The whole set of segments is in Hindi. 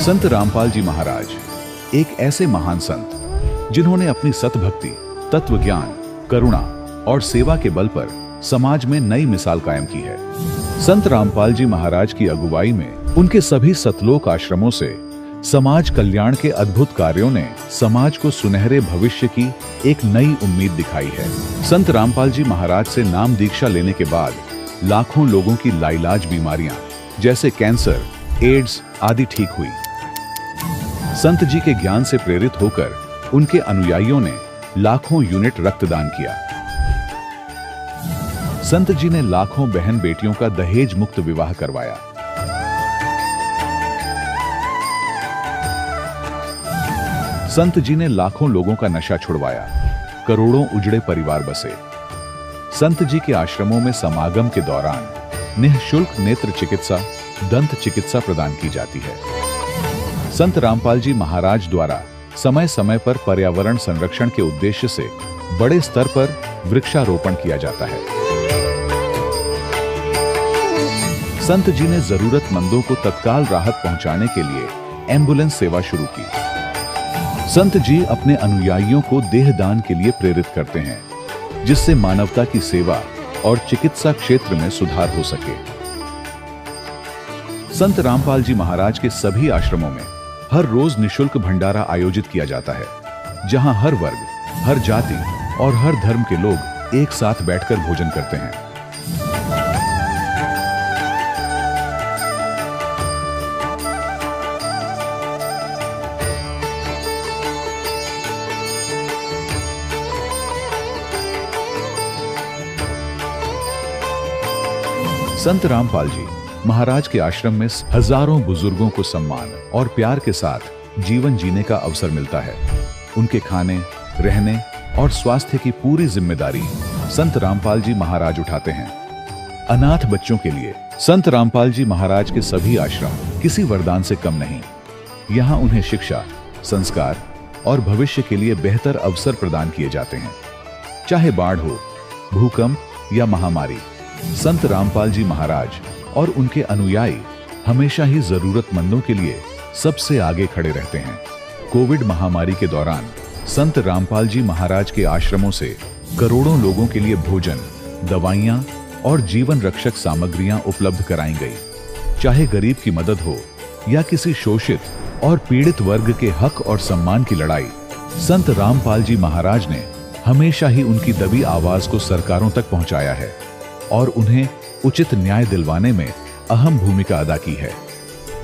संत रामपाल जी महाराज एक ऐसे महान संत जिन्होंने अपनी सतभक्ति, तत्व ज्ञान, करुणा और सेवा के बल पर समाज में नई मिसाल कायम की है। संत रामपाल जी महाराज की अगुवाई में उनके सभी सतलोक आश्रमों से समाज कल्याण के अद्भुत कार्यों ने समाज को सुनहरे भविष्य की एक नई उम्मीद दिखाई है। संत रामपाल जी महाराज से नाम दीक्षा लेने के बाद लाखों लोगों की लाइलाज बीमारियां जैसे कैंसर, एड्स आदि ठीक हुई। संत जी के ज्ञान से प्रेरित होकर उनके अनुयायियों ने लाखों यूनिट रक्तदान किया। संत जी ने लाखों बहन बेटियों का दहेज मुक्त विवाह करवाया। संत जी ने लाखों लोगों का नशा छुड़वाया, करोड़ों उजड़े परिवार बसे। संत जी के आश्रमों में समागम के दौरान निःशुल्क नेत्र चिकित्सा, दंत चिकित्सा प्रदान की जाती है। संत रामपाल जी महाराज द्वारा समय समय पर पर्यावरण संरक्षण के उद्देश्य से बड़े स्तर पर वृक्षारोपण किया जाता है। संत जी ने जरूरतमंदों को तत्काल राहत पहुंचाने के लिए एम्बुलेंस सेवा शुरू की। संत जी अपने अनुयायियों को देहदान के लिए प्रेरित करते हैं, जिससे मानवता की सेवा और चिकित्सा क्षेत्र में सुधार हो सके। संत रामपाल जी महाराज के सभी आश्रमों में हर रोज निःशुल्क भंडारा आयोजित किया जाता है, जहां हर वर्ग, हर जाति और हर धर्म के लोग एक साथ बैठकर भोजन करते हैं। संत रामपाल जी महाराज के आश्रम में हजारों बुजुर्गों को सम्मान और प्यार के साथ जीवन जीने का अवसर मिलता है। उनके खाने, रहने और स्वास्थ्य की पूरी जिम्मेदारी संत रामपाल जी महाराज उठाते हैं। अनाथ बच्चों के लिए संत रामपाल जी महाराज के सभी आश्रम किसी वरदान से कम नहीं। यहाँ उन्हें शिक्षा, संस्कार और भविष्य के लिए बेहतर अवसर प्रदान किए जाते हैं। चाहे बाढ़ हो, भूकंप या महामारी, संत रामपाल जी महाराज और उनके अनुयायी हमेशा ही जरूरतमंदों के लिए सबसे आगे खड़े रहते हैं। कोविड महामारी के दौरान संत रामपाल जी महाराज के आश्रमों से करोड़ों लोगों के लिए भोजन, दवाइयां और जीवन रक्षक सामग्रियां उपलब्ध कराई गई। चाहे गरीब की मदद हो या किसी शोषित और पीड़ित वर्ग के हक और सम्मान की लड़ाई, संत रामपाल जी महाराज ने हमेशा ही उनकी दबी आवाज को सरकारों तक पहुंचाया है और उन्हें उचित न्याय दिलवाने में अहम भूमिका अदा की है।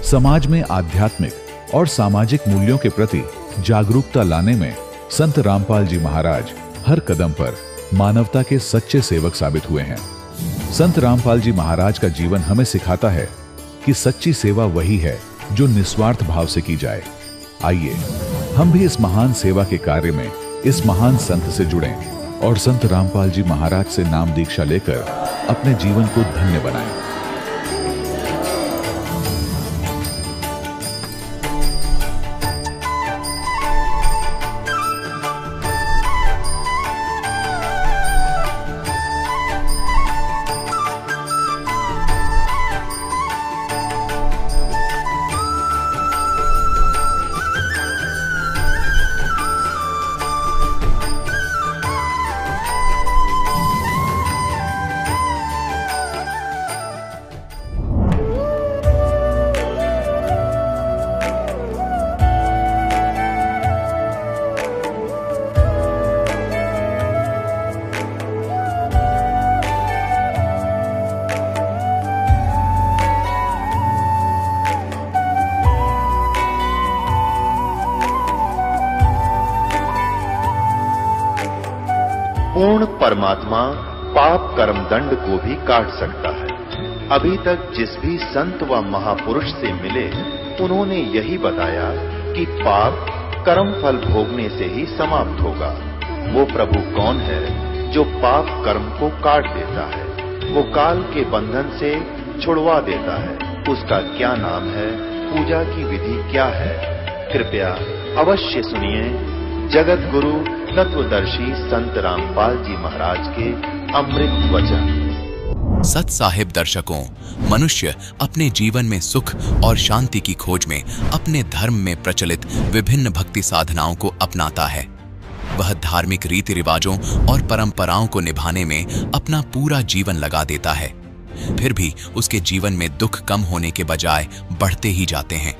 समाज में आध्यात्मिक और सामाजिक मूल्यों के प्रति जागरूकता लाने में संत रामपाल जी महाराज हर कदम पर मानवता के सच्चे सेवक साबित हुए हैं। संत रामपाल जी महाराज का जीवन हमें सिखाता है कि सच्ची सेवा वही है जो निस्वार्थ भाव से की जाए। आइए हम भी इस महान सेवा के कार्य में इस महान संत से जुड़ें और संत रामपाल जी महाराज से नाम दीक्षा लेकर अपने जीवन को धन्य बनाएं। पूर्ण परमात्मा पाप कर्म दंड को भी काट सकता है। अभी तक जिस भी संत व महापुरुष से मिले, उन्होंने यही बताया कि पाप कर्म फल भोगने से ही समाप्त होगा। वो प्रभु कौन है जो पाप कर्म को काट देता है, वो काल के बंधन से छुड़वा देता है। उसका क्या नाम है, पूजा की विधि क्या है? कृपया अवश्य सुनिए जगत गुरु तत्वदर्शी संत रामपाल जी महाराज के अमृत वचन। सत साहिब दर्शकों, मनुष्य अपने जीवन में सुख और शांति की खोज में अपने धर्म में प्रचलित विभिन्न भक्ति साधनाओं को अपनाता है। वह धार्मिक रीति रिवाजों और परंपराओं को निभाने में अपना पूरा जीवन लगा देता है। फिर भी उसके जीवन में दुख कम होने के बजाय बढ़ते ही जाते हैं,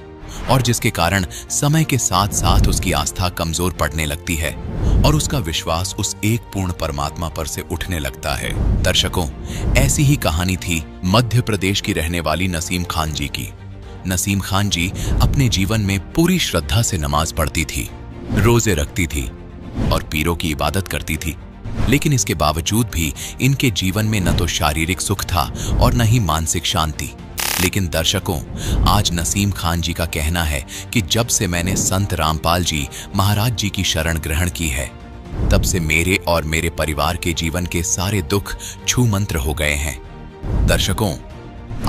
और जिसके कारण समय के साथ साथ उसकी आस्था कमजोर पड़ने लगती है और उसका विश्वास उस एक पूर्ण परमात्मा पर से उठने लगता है। दर्शकों, ऐसी ही कहानी थी मध्य प्रदेश की रहने वाली नसीम खान जी की। नसीम खान जी अपने जीवन में पूरी श्रद्धा से नमाज पढ़ती थी, रोजे रखती थी और पीरों की इबादत करती थी, लेकिन इसके बावजूद भी इनके जीवन में न तो शारीरिक सुख था और न ही मानसिक शांति। लेकिन दर्शकों, आज नसीम खान जी का कहना है कि जब से मैंने संत रामपाल जी महाराज जी की शरण ग्रहण की है, तब से मेरे और मेरे परिवार के जीवन के सारे दुख छू मंत्र हो गए हैं। दर्शकों,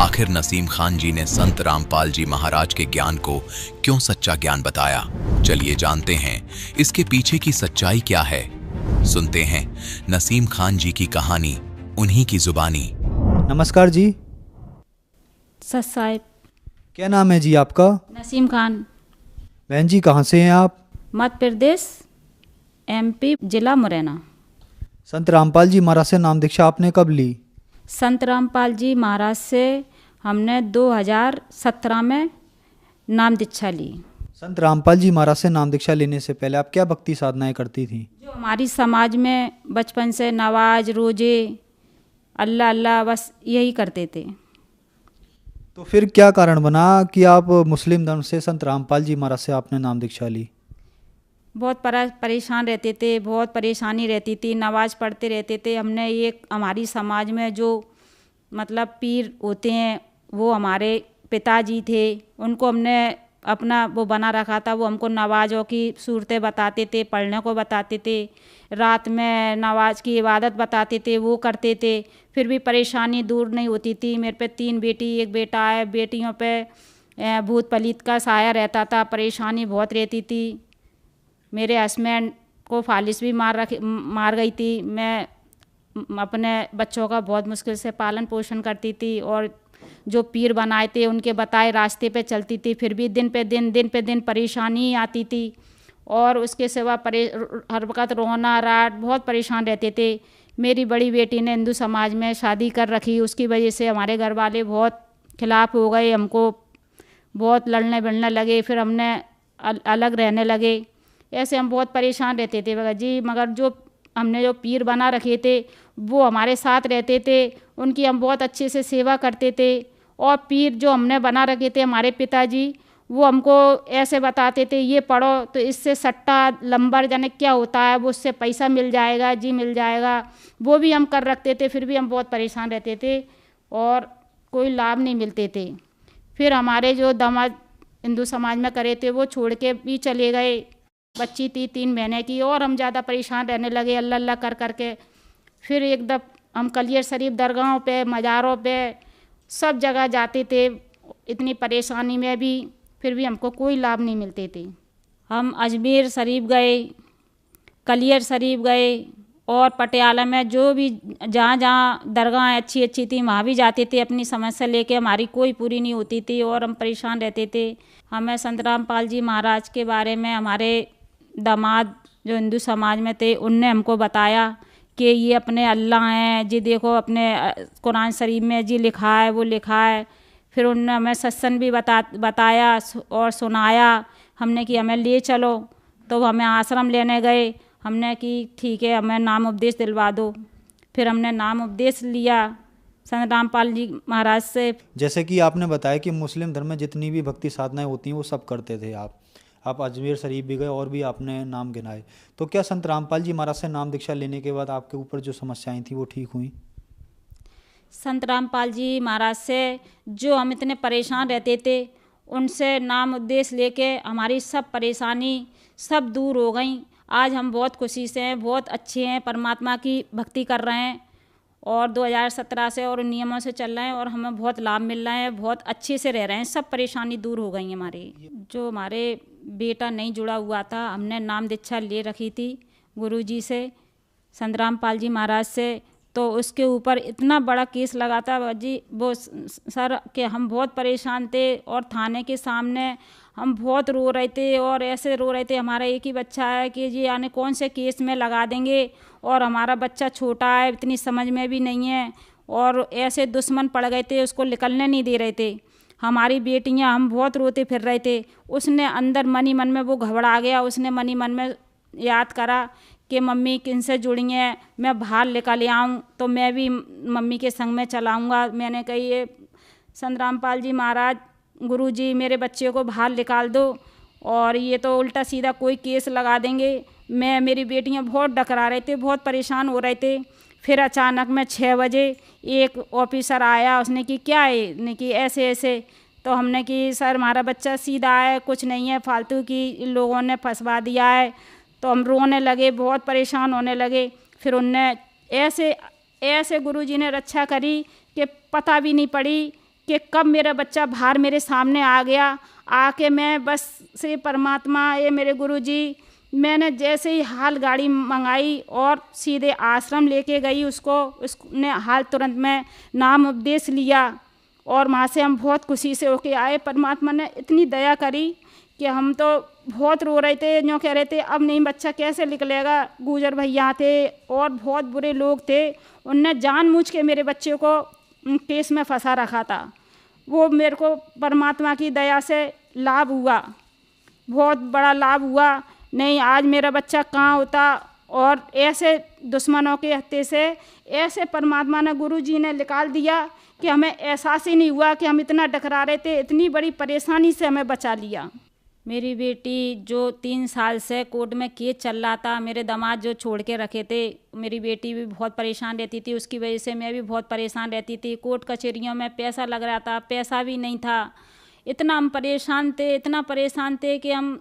आखिर नसीम खान जी ने संत रामपाल जी महाराज के ज्ञान को क्यों सच्चा ज्ञान बताया? चलिए जानते हैं इसके पीछे की सच्चाई क्या है। सुनते हैं नसीम खान जी की कहानी, उन्हीं की जुबानी। नमस्कार जी। सत साहिब। क्या नाम है जी आपका? नसीम खान। बहन जी कहाँ से हैं आप? मध्य प्रदेश, MP, जिला मुरैना। संत रामपाल जी महाराज से नाम दीक्षा आपने कब ली? संत रामपाल जी महाराज से हमने 2017 में नाम दीक्षा ली। संत रामपाल जी महाराज से नाम दीक्षा लेने से पहले आप क्या भक्ति साधनाएं करती थी? जो हमारी समाज में बचपन से नवाज, रोजे, अल्लाह अल्लाह बस यही करते थे। तो फिर क्या कारण बना कि आप मुस्लिम धर्म से संत रामपाल जी महाराज से आपने नाम दीक्षा ली? बहुत परेशान रहते थे, बहुत परेशानी रहती थी, नमाज पढ़ते रहते थे। हमने एक हमारी समाज में जो मतलब पीर होते हैं वो हमारे पिताजी थे, उनको हमने अपना वो बना रखा था। वो हमको नवाजों की सूरतें बताते थे, पढ़ने को बताते थे, रात में नवाज की इबादत बताते थे, वो करते थे। फिर भी परेशानी दूर नहीं होती थी। मेरे पे 3 बेटी 1 बेटा है। बेटियों पे भूत पलीत का साया रहता था, परेशानी बहुत रहती थी। मेरे हस्बैंड को फालिस भी मार गई थी। मैं अपने बच्चों का बहुत मुश्किल से पालन पोषण करती थी और जो पीर बनाए थे उनके बताए रास्ते पे चलती थी। फिर भी दिन पे दिन परेशानी आती थी और उसके सिवा हर वक्त रोना राट बहुत परेशान रहते थे। मेरी बड़ी बेटी ने हिंदू समाज में शादी कर रखी, उसकी वजह से हमारे घर वाले बहुत खिलाफ हो गए, हमको बहुत लड़ने भिड़ने लगे। फिर हमने अलग रहने लगे। ऐसे हम बहुत परेशान रहते थे भगत जी। मगर जो हमने जो पीर बना रखे थे वो हमारे साथ रहते थे, उनकी हम बहुत अच्छे से सेवा करते थे। और पीर जो हमने बना रखे थे हमारे पिताजी, वो हमको ऐसे बताते थे ये पढ़ो तो इससे सट्टा लंबर जाने क्या होता है, वो उससे पैसा मिल जाएगा जी, मिल जाएगा। वो भी हम कर रखते थे। फिर भी हम बहुत परेशान रहते थे और कोई लाभ नहीं मिलते थे। फिर हमारे जो दामाद हिंदू समाज में करे थे वो छोड़ के भी चले गए। बच्ची थी 3 महीने की और हम ज़्यादा परेशान रहने लगे अल्लाह अल्लाह कर करके। फिर एक दफ़ा हम कलियर शरीफ दरगाहों पे, मज़ारों पे सब जगह जाते थे, इतनी परेशानी में भी। फिर भी हमको कोई लाभ नहीं मिलते थे। हम अजमेर शरीफ गए, कलियर शरीफ गए और पटियाला में जो भी जहाँ जहाँ दरगाह अच्छी अच्छी थी वहाँ भी जाते थे। अपनी समस्या लेके हमारी कोई पूरी नहीं होती थी और हम परेशान रहते थे। हमें संत रामपाल जी महाराज के बारे में हमारे दामाद जो हिंदू समाज में थे उनने हमको बताया कि ये अपने अल्लाह हैं जी, देखो अपने कुरान शरीफ में जी लिखा है, वो लिखा है। फिर उन्होंने हमें सत्संग भी बताया और सुनाया। हमने कि हमें ले चलो, तो हमें आश्रम लेने गए। हमने कि ठीक है, हमें नाम उपदेश दिलवा दो। फिर हमने नाम उपदेश लिया संत रामपाल जी महाराज से। जैसे कि आपने बताया कि मुस्लिम धर्म में जितनी भी भक्ति साधनाएं होती हैं वो सब करते थे आप अजमेर शरीफ भी गए और भी आपने नाम गिनाए। तो क्या संत रामपाल जी महाराज से नाम दीक्षा लेने के बाद आपके ऊपर जो समस्याएं थी वो ठीक हुई? संत रामपाल जी महाराज से जो हम इतने परेशान रहते थे, उनसे नाम उद्देश्य लेके हमारी सब परेशानी सब दूर हो गई। आज हम बहुत खुशी से हैं, बहुत अच्छे हैं, परमात्मा की भक्ति कर रहे हैं और 2017 से और नियमों से चल रहे हैं और हमें बहुत लाभ मिल रहा है, बहुत अच्छे से रह रहे हैं। सब परेशानी दूर हो गई हमारी। जो हमारे बेटा नहीं जुड़ा हुआ था, हमने नाम दीक्षा ले रखी थी गुरुजी से, संत रामपाल जी महाराज से। तो उसके ऊपर इतना बड़ा केस लगा था जी वो सर कि हम बहुत परेशान थे और थाने के सामने हम बहुत रो रहे थे और ऐसे रो रहे थे। हमारा एक ही बच्चा है कि जी यानी कौन से केस में लगा देंगे और हमारा बच्चा छोटा है, इतनी समझ में भी नहीं है, और ऐसे दुश्मन पड़ गए थे, उसको निकलने नहीं दे रहे थे। हमारी बेटियां, हम बहुत रोते फिर रहे थे। उसने अंदर मन ही मन में वो घबरा गया, उसने मन ही मन में याद करा कि मम्मी किनसे जुड़ी हैं, मैं बाहर निकल आऊँ तो मैं भी मम्मी के संग में चलाऊँगा। मैंने कही ये संत रामपाल जी महाराज, गुरु जी मेरे बच्चे को बाहर निकाल दो और ये तो उल्टा सीधा कोई केस लगा देंगे। मैं, मेरी बेटियां बहुत डकरा रहे थे, बहुत परेशान हो रहे थे। फिर अचानक में 6 बजे एक ऑफिसर आया, उसने कि क्या है, ने कि ऐसे ऐसे, तो हमने कि सर हमारा बच्चा सीधा है, कुछ नहीं है, फालतू की लोगों ने फंसवा दिया है। तो हम रोने लगे, बहुत परेशान होने लगे। फिर उनने ऐसे ऐसे गुरुजी ने रक्षा करी कि पता भी नहीं पड़ी कि कब मेरा बच्चा बाहर मेरे सामने आ गया। आके मैं बस से परमात्मा, ये मेरे गुरुजी, मैंने जैसे ही हाल गाड़ी मंगाई और सीधे आश्रम लेके गई उसने हाल तुरंत में नाम उपदेश लिया और वहाँ से हम बहुत खुशी से होके आए। परमात्मा ने इतनी दया करी कि हम तो बहुत रो रहे थे, जो कह रहे थे अब नहीं बच्चा कैसे निकलेगा। गुजर भैया थे और बहुत बुरे लोग थे, उनने जानबूझ के मेरे बच्चे को केस में फंसा रखा था। वो मेरे को परमात्मा की दया से लाभ हुआ, बहुत बड़ा लाभ हुआ। नहीं आज मेरा बच्चा कहाँ होता। और ऐसे दुश्मनों के हत्थे से ऐसे परमात्मा ने, गुरु जी ने निकाल दिया कि हमें एहसास ही नहीं हुआ कि हम इतना डकरा रहे थे, इतनी बड़ी परेशानी से हमें बचा लिया। मेरी बेटी जो 3 साल से कोर्ट में केस चल रहा था, मेरे दामाद जो छोड़ के रखे थे, मेरी बेटी भी बहुत परेशान रहती थी, उसकी वजह से मैं भी बहुत परेशान रहती थी। कोर्ट कचहरियों में पैसा लग रहा था, पैसा भी नहीं था। इतना हम परेशान थे, इतना परेशान थे कि हम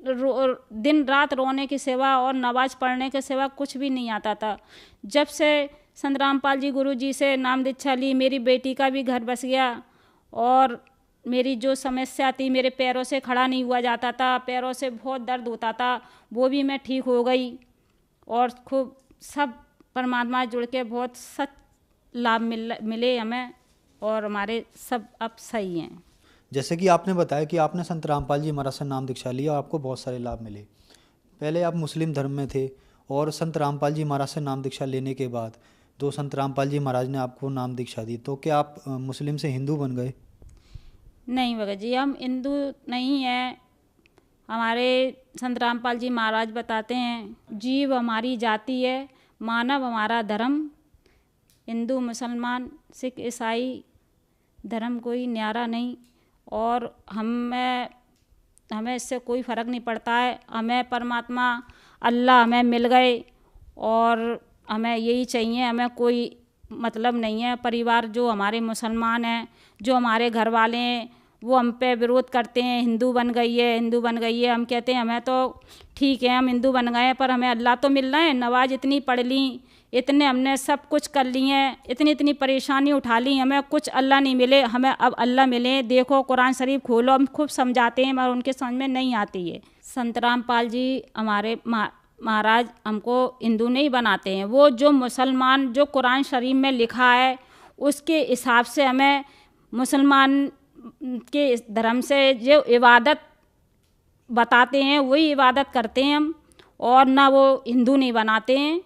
दिन रात रोने के सिवा और नमाज पढ़ने के सिवा कुछ भी नहीं आता था। जब से संत रामपाल जी गुरु जी से नाम दीक्षा ली, मेरी बेटी का भी घर बस गया और मेरी जो समस्या थी, मेरे पैरों से खड़ा नहीं हुआ जाता था, पैरों से बहुत दर्द होता था, वो भी मैं ठीक हो गई। और खूब सब परमात्मा जुड़ के बहुत सच लाभ मिले हमें और हमारे सब अब सही हैं। जैसे कि आपने बताया कि आपने संत रामपाल जी महाराज से नाम दीक्षा लिया और आपको बहुत सारे लाभ मिले। पहले आप मुस्लिम धर्म में थे और संत रामपाल जी महाराज से नाम दीक्षा लेने के बाद तो संत रामपाल जी महाराज ने आपको नाम दीक्षा दी, तो क्या आप मुस्लिम से हिंदू बन गए? नहीं भगत जी, हम हिंदू नहीं हैं। हमारे संत रामपाल जी महाराज बताते हैं, जीव हमारी जाति है, मानव हमारा धर्म, हिंदू मुसलमान सिख ईसाई धर्म कोई न्यारा नहीं। और हमें इससे कोई फ़र्क नहीं पड़ता है। हमें परमात्मा अल्लाह हमें मिल गए और हमें यही चाहिए, हमें कोई मतलब नहीं है। परिवार जो हमारे मुसलमान हैं, जो हमारे घर वाले हैं, वो हम पे विरोध करते हैं, हिंदू बन गई है, हिंदू बन गई है। हम कहते हैं हमें तो ठीक है, हम हिंदू बन गए हैं, पर हमें अल्लाह तो मिल रहे हैं। नमाज इतनी पढ़ ली, इतने हमने सब कुछ कर लिए हैं, इतनी परेशानी उठा ली, हमें कुछ अल्लाह नहीं मिले, हमें अब अल्लाह मिले। देखो कुरान शरीफ खोलो, हम खूब समझाते हैं मगर उनके समझ में नहीं आती है। संत रामपाल जी हमारे महाराज हमको हिंदू नहीं बनाते हैं। वो जो मुसलमान, जो कुरान शरीफ में लिखा है उसके हिसाब से हमें मुसलमान के धर्म से जो इबादत बताते हैं वही इबादत करते हैं हम, और ना वो हिंदू नहीं बनाते हैं।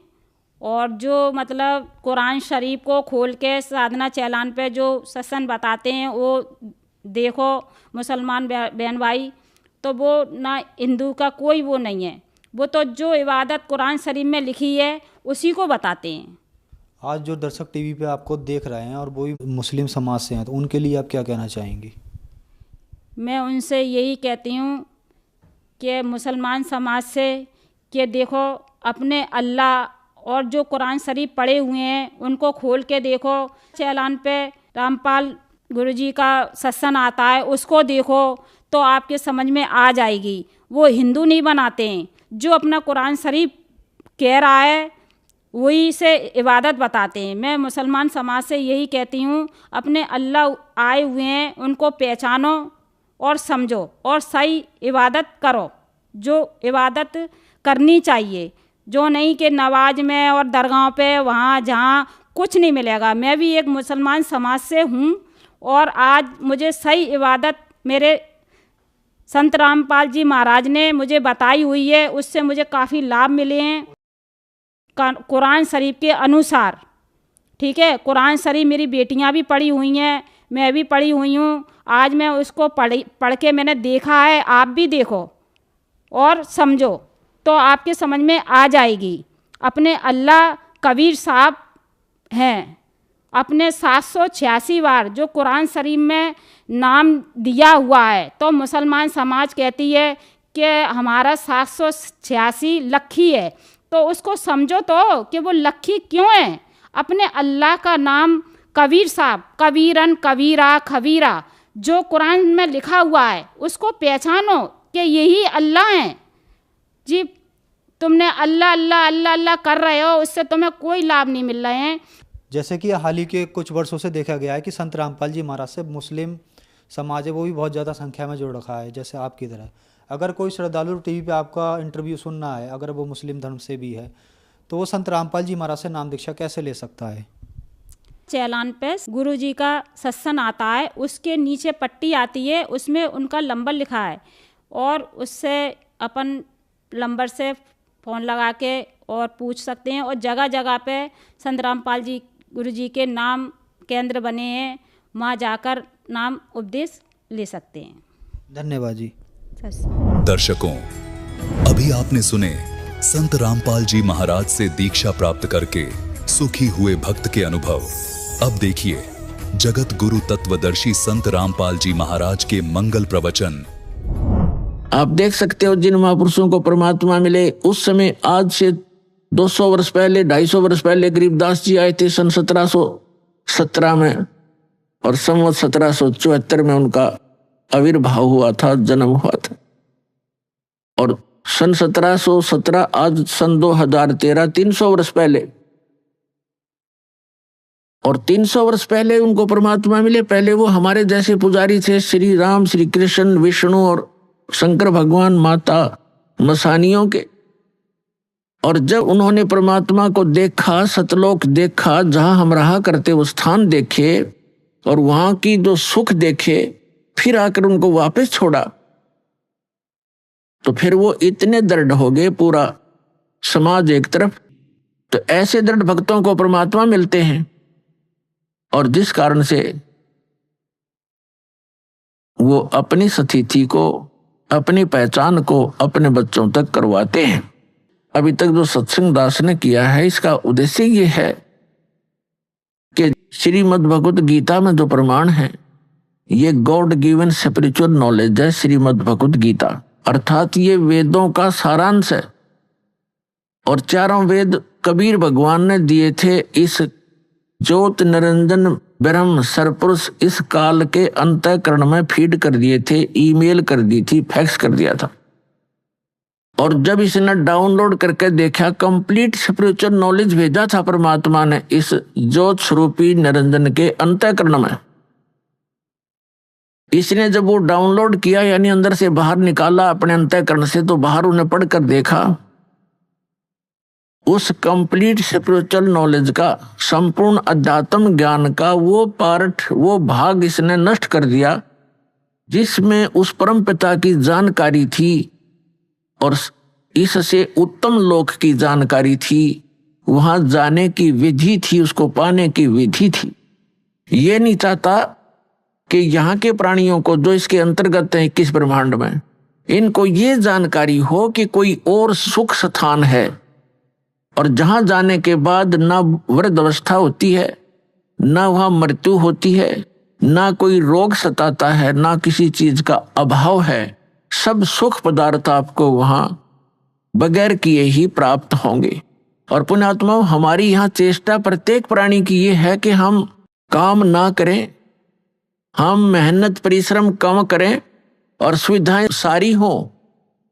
और जो मतलब कुरान शरीफ को खोल के साधना चैलान पे जो सत्संग बताते हैं वो देखो मुसलमान बहन भाई, तो वो ना हिंदू का कोई वो नहीं है, वो तो जो इबादत कुरान शरीफ में लिखी है उसी को बताते हैं। आज जो दर्शक टीवी पे आपको देख रहे हैं और वो भी मुस्लिम समाज से हैं, तो उनके लिए आप क्या कहना चाहेंगी? मैं उनसे यही कहती हूँ कि मुसलमान समाज से कि देखो अपने अल्लाह और जो कुरान शरीफ पढ़े हुए हैं उनको खोल के देखो। चैलान पे रामपाल गुरुजी का सत्संग आता है, उसको देखो तो आपके समझ में आ जाएगी। वो हिंदू नहीं बनाते हैं, जो अपना कुरान शरीफ कह रहा है वही से इबादत बताते हैं। मैं मुसलमान समाज से यही कहती हूँ, अपने अल्लाह आए हुए हैं उनको पहचानो और समझो और सही इबादत करो, जो इबादत करनी चाहिए, जो नहीं कि नवाज में और दरगाहों पे वहाँ जहाँ कुछ नहीं मिलेगा। मैं भी एक मुसलमान समाज से हूँ और आज मुझे सही इबादत मेरे संत रामपाल जी महाराज ने मुझे बताई हुई है, उससे मुझे काफ़ी लाभ मिले हैं कुरान शरीफ के अनुसार। ठीक है, कुरान शरीफ मेरी बेटियां भी पढ़ी हुई हैं, मैं भी पढ़ी हुई हूँ। आज मैं उसको पढ़ के मैंने देखा है, आप भी देखो और समझो तो आपके समझ में आ जाएगी। अपने अल्लाह कबीर साहब हैं, अपने 786 बार जो कुरान शरीफ में नाम दिया हुआ है, तो मुसलमान समाज कहती है कि हमारा 786 लक्खी है, तो उसको समझो तो कि वो लक्खी क्यों है। अपने अल्लाह का नाम कबीर साहब, कबीरन कबीरा खबीरा, जो कुरान में लिखा हुआ है उसको पहचानो कि यही अल्लाह हैं। जी तुमने अल्लाह अल्लाह अल्लाह अल्लाह कर रहे हो, उससे तुम्हें कोई लाभ नहीं मिल रहे हैं। जैसे कि हाल ही के कुछ वर्षों से देखा गया है कि संत रामपाल जी महाराज से मुस्लिम समाज है वो भी बहुत ज़्यादा संख्या में जुड़ रखा है, जैसे आपकी तरह। अगर कोई श्रद्धालु टीवी पे आपका इंटरव्यू सुनना है, अगर वो मुस्लिम धर्म से भी है, तो वो संत रामपाल जी महाराज से नाम दीक्षा कैसे ले सकता है? चैलान पे गुरु जी का सत्संग आता है, उसके नीचे पट्टी आती है, उसमें उनका नंबर लिखा है और उससे अपन नंबर से फ़ोन लगा के और पूछ सकते हैं। और जगह जगह पे संत रामपाल जी गुरु जी के नाम केंद्र बने हैं, वहाँ जाकर नाम उपदेश ले सकते हैं। धन्यवाद जी। दर्शकों, अभी आपने सुने संत रामपाल जी महाराज से दीक्षा प्राप्त करके सुखी हुए भक्त के अनुभव। अब देखिए जगत गुरु तत्वदर्शी संत रामपाल जी महाराज के मंगल प्रवचन। आप देख सकते हो जिन महापुरुषों को परमात्मा मिले उस समय, आज से 200 वर्ष पहले, 250 वर्ष पहले गरीबदास जी आए थे सन 1717 में, और संवत 1774 में उनका आविर्भाव हुआ था, जन्म हुआ था। और सन 1717 आज सन 2013, 300 वर्ष पहले। और 300 वर्ष पहले उनको परमात्मा मिले। पहले वो हमारे जैसे पुजारी थे, श्री राम, श्री कृष्ण, विष्णु और शंकर भगवान, माता मसानियों के। और जब उन्होंने परमात्मा को देखा, सतलोक देखा, जहां हम रहा करते वो स्थान देखे और वहां की जो सुख देखे, फिर आकर उनको वापस छोड़ा, तो फिर वो इतने दृढ़ हो गए, पूरा समाज एक तरफ। तो ऐसे दृढ़ भक्तों को परमात्मा मिलते हैं, और जिस कारण से वो अपनी स्थिति को, अपनी पहचान को अपने बच्चों तक करवाते हैं। अभी तक जो सत्संग दास ने किया है, इसका उद्देश्य ये है कि श्रीमद् भगवत गीता में जो प्रमाण है, ये गॉड गिवन स्पिरिचुअल नॉलेज है। श्रीमद् भगवत गीता अर्थात ये वेदों का सारांश है। और चारों वेद कबीर भगवान ने दिए थे इस ज्योत निरंजन ब्रह्म सरपुरुष इस काल के अंतःकरण में फीड कर दिए थे, ईमेल कर दी थी, फैक्स कर दिया था। और जब इसने डाउनलोड करके देखा, कंप्लीट स्पिरिचुअल नॉलेज भेजा था परमात्मा ने इस ज्योत स्वरूपी निरंजन के अंतःकरण में। इसने जब वो डाउनलोड किया, यानी अंदर से बाहर निकाला अपने अंतःकरण से, तो बाहर उन्हें पढ़कर देखा, उस कंप्लीट स्पिरिचुअल नॉलेज का, संपूर्ण अध्यात्म ज्ञान का वो पार्ट, वो भाग इसने नष्ट कर दिया जिसमें उस परम पिता की जानकारी थी और इससे उत्तम लोक की जानकारी थी, वहां जाने की विधि थी, उसको पाने की विधि थी। ये नहीं चाहता कि यहाँ के प्राणियों को जो इसके अंतर्गत है 21 ब्रह्मांड में, इनको ये जानकारी हो कि कोई और सुख स्थान है, और जहां जाने के बाद ना वृद्ध अवस्था होती है, ना वहां मृत्यु होती है, ना कोई रोग सताता है, ना किसी चीज का अभाव है। सब सुख पदार्थ आपको वहां बगैर किए ही प्राप्त होंगे। और पुण्यात्माओं, हमारी यहाँ चेष्टा प्रत्येक प्राणी की ये है कि हम काम ना करें, हम मेहनत परिश्रम कम करें और सुविधाएं सारी हों।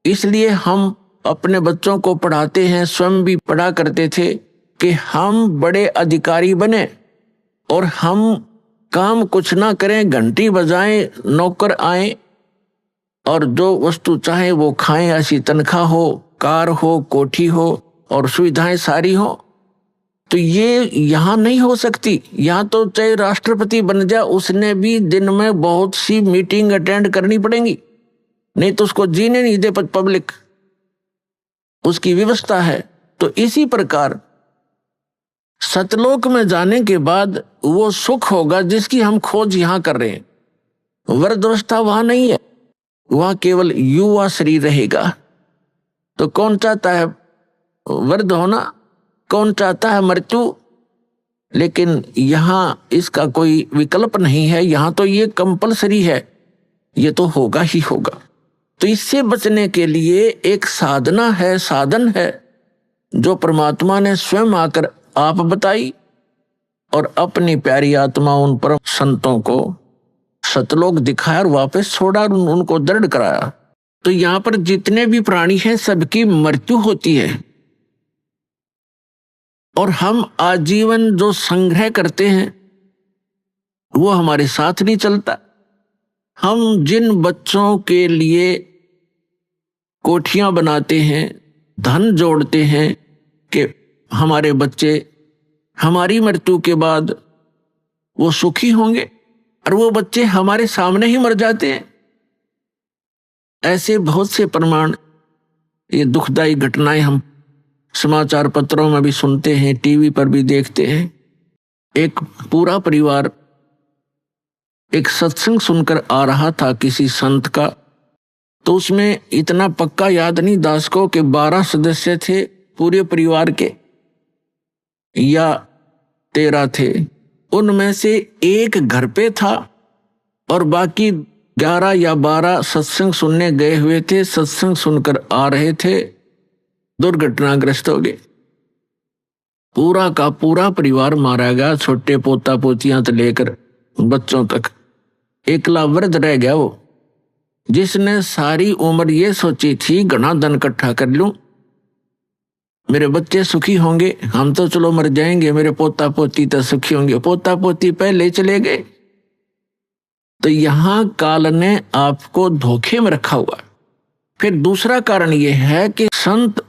इसलिए हम अपने बच्चों को पढ़ाते हैं, स्वयं भी पढ़ा करते थे कि हम बड़े अधिकारी बने और हम काम कुछ ना करें, घंटी बजाएं, नौकर आए और जो वस्तु चाहे वो खाएं, ऐसी तनख्वाह हो, कार हो, कोठी हो और सुविधाएं सारी हो। तो ये यहाँ नहीं हो सकती। यहाँ तो चाहे राष्ट्रपति बन जाए, उसने भी दिन में बहुत सी मीटिंग अटेंड करनी पड़ेगी, नहीं तो उसको जीने नहीं दे पब्लिक, उसकी व्यवस्था है। तो इसी प्रकार सतलोक में जाने के बाद वो सुख होगा जिसकी हम खोज यहाँ कर रहे हैं। वृद्धावस्था वहां नहीं है, वहां केवल युवा शरीर रहेगा। तो कौन चाहता है वृद्ध होना, कौन चाहता है मृत्यु? लेकिन यहाँ इसका कोई विकल्प नहीं है, यहाँ तो ये कंपलसरी है, ये तो होगा ही होगा। तो इससे बचने के लिए एक साधना है, साधन है, जो परमात्मा ने स्वयं आकर आप बताई और अपनी प्यारी आत्मा उन परम संतों को सतलोक दिखाया और वापस छोड़ा और उनको दृढ़ कराया। तो यहाँ पर जितने भी प्राणी हैं सबकी मृत्यु होती है, और हम आजीवन जो संग्रह करते हैं वो हमारे साथ नहीं चलता। हम जिन बच्चों के लिए कोठियां बनाते हैं, धन जोड़ते हैं कि हमारे बच्चे हमारी मृत्यु के बाद वो सुखी होंगे, और वो बच्चे हमारे सामने ही मर जाते हैं। ऐसे बहुत से प्रमाण, ये दुखदायी घटनाएं हम समाचार पत्रों में भी सुनते हैं, टीवी पर भी देखते हैं। एक पूरा परिवार एक सत्संग सुनकर आ रहा था किसी संत का, तो उसमें इतना पक्का याद नहीं दास को कि 12 सदस्य थे पूरे परिवार के या 13 थे। उनमें से एक घर पे था और बाकी 11 या 12 सत्संग सुनने गए हुए थे, सत्संग सुनकर आ रहे थे, दुर्घटनाग्रस्त हो गए। पूरा का पूरा परिवार मारा गया, छोटे पोता पोतियां से लेकर बच्चों तक। एकला वृद्ध रह गया वो, जिसने सारी उम्र ये सोची थी घना धन इकट्ठा कर लूं, मेरे बच्चे सुखी होंगे, हम तो चलो मर जाएंगे, मेरे पोता पोती तो सुखी होंगे। पोता पोती पहले चले गए। तो यहां काल ने आपको धोखे में रखा हुआ। फिर दूसरा कारण यह है कि संत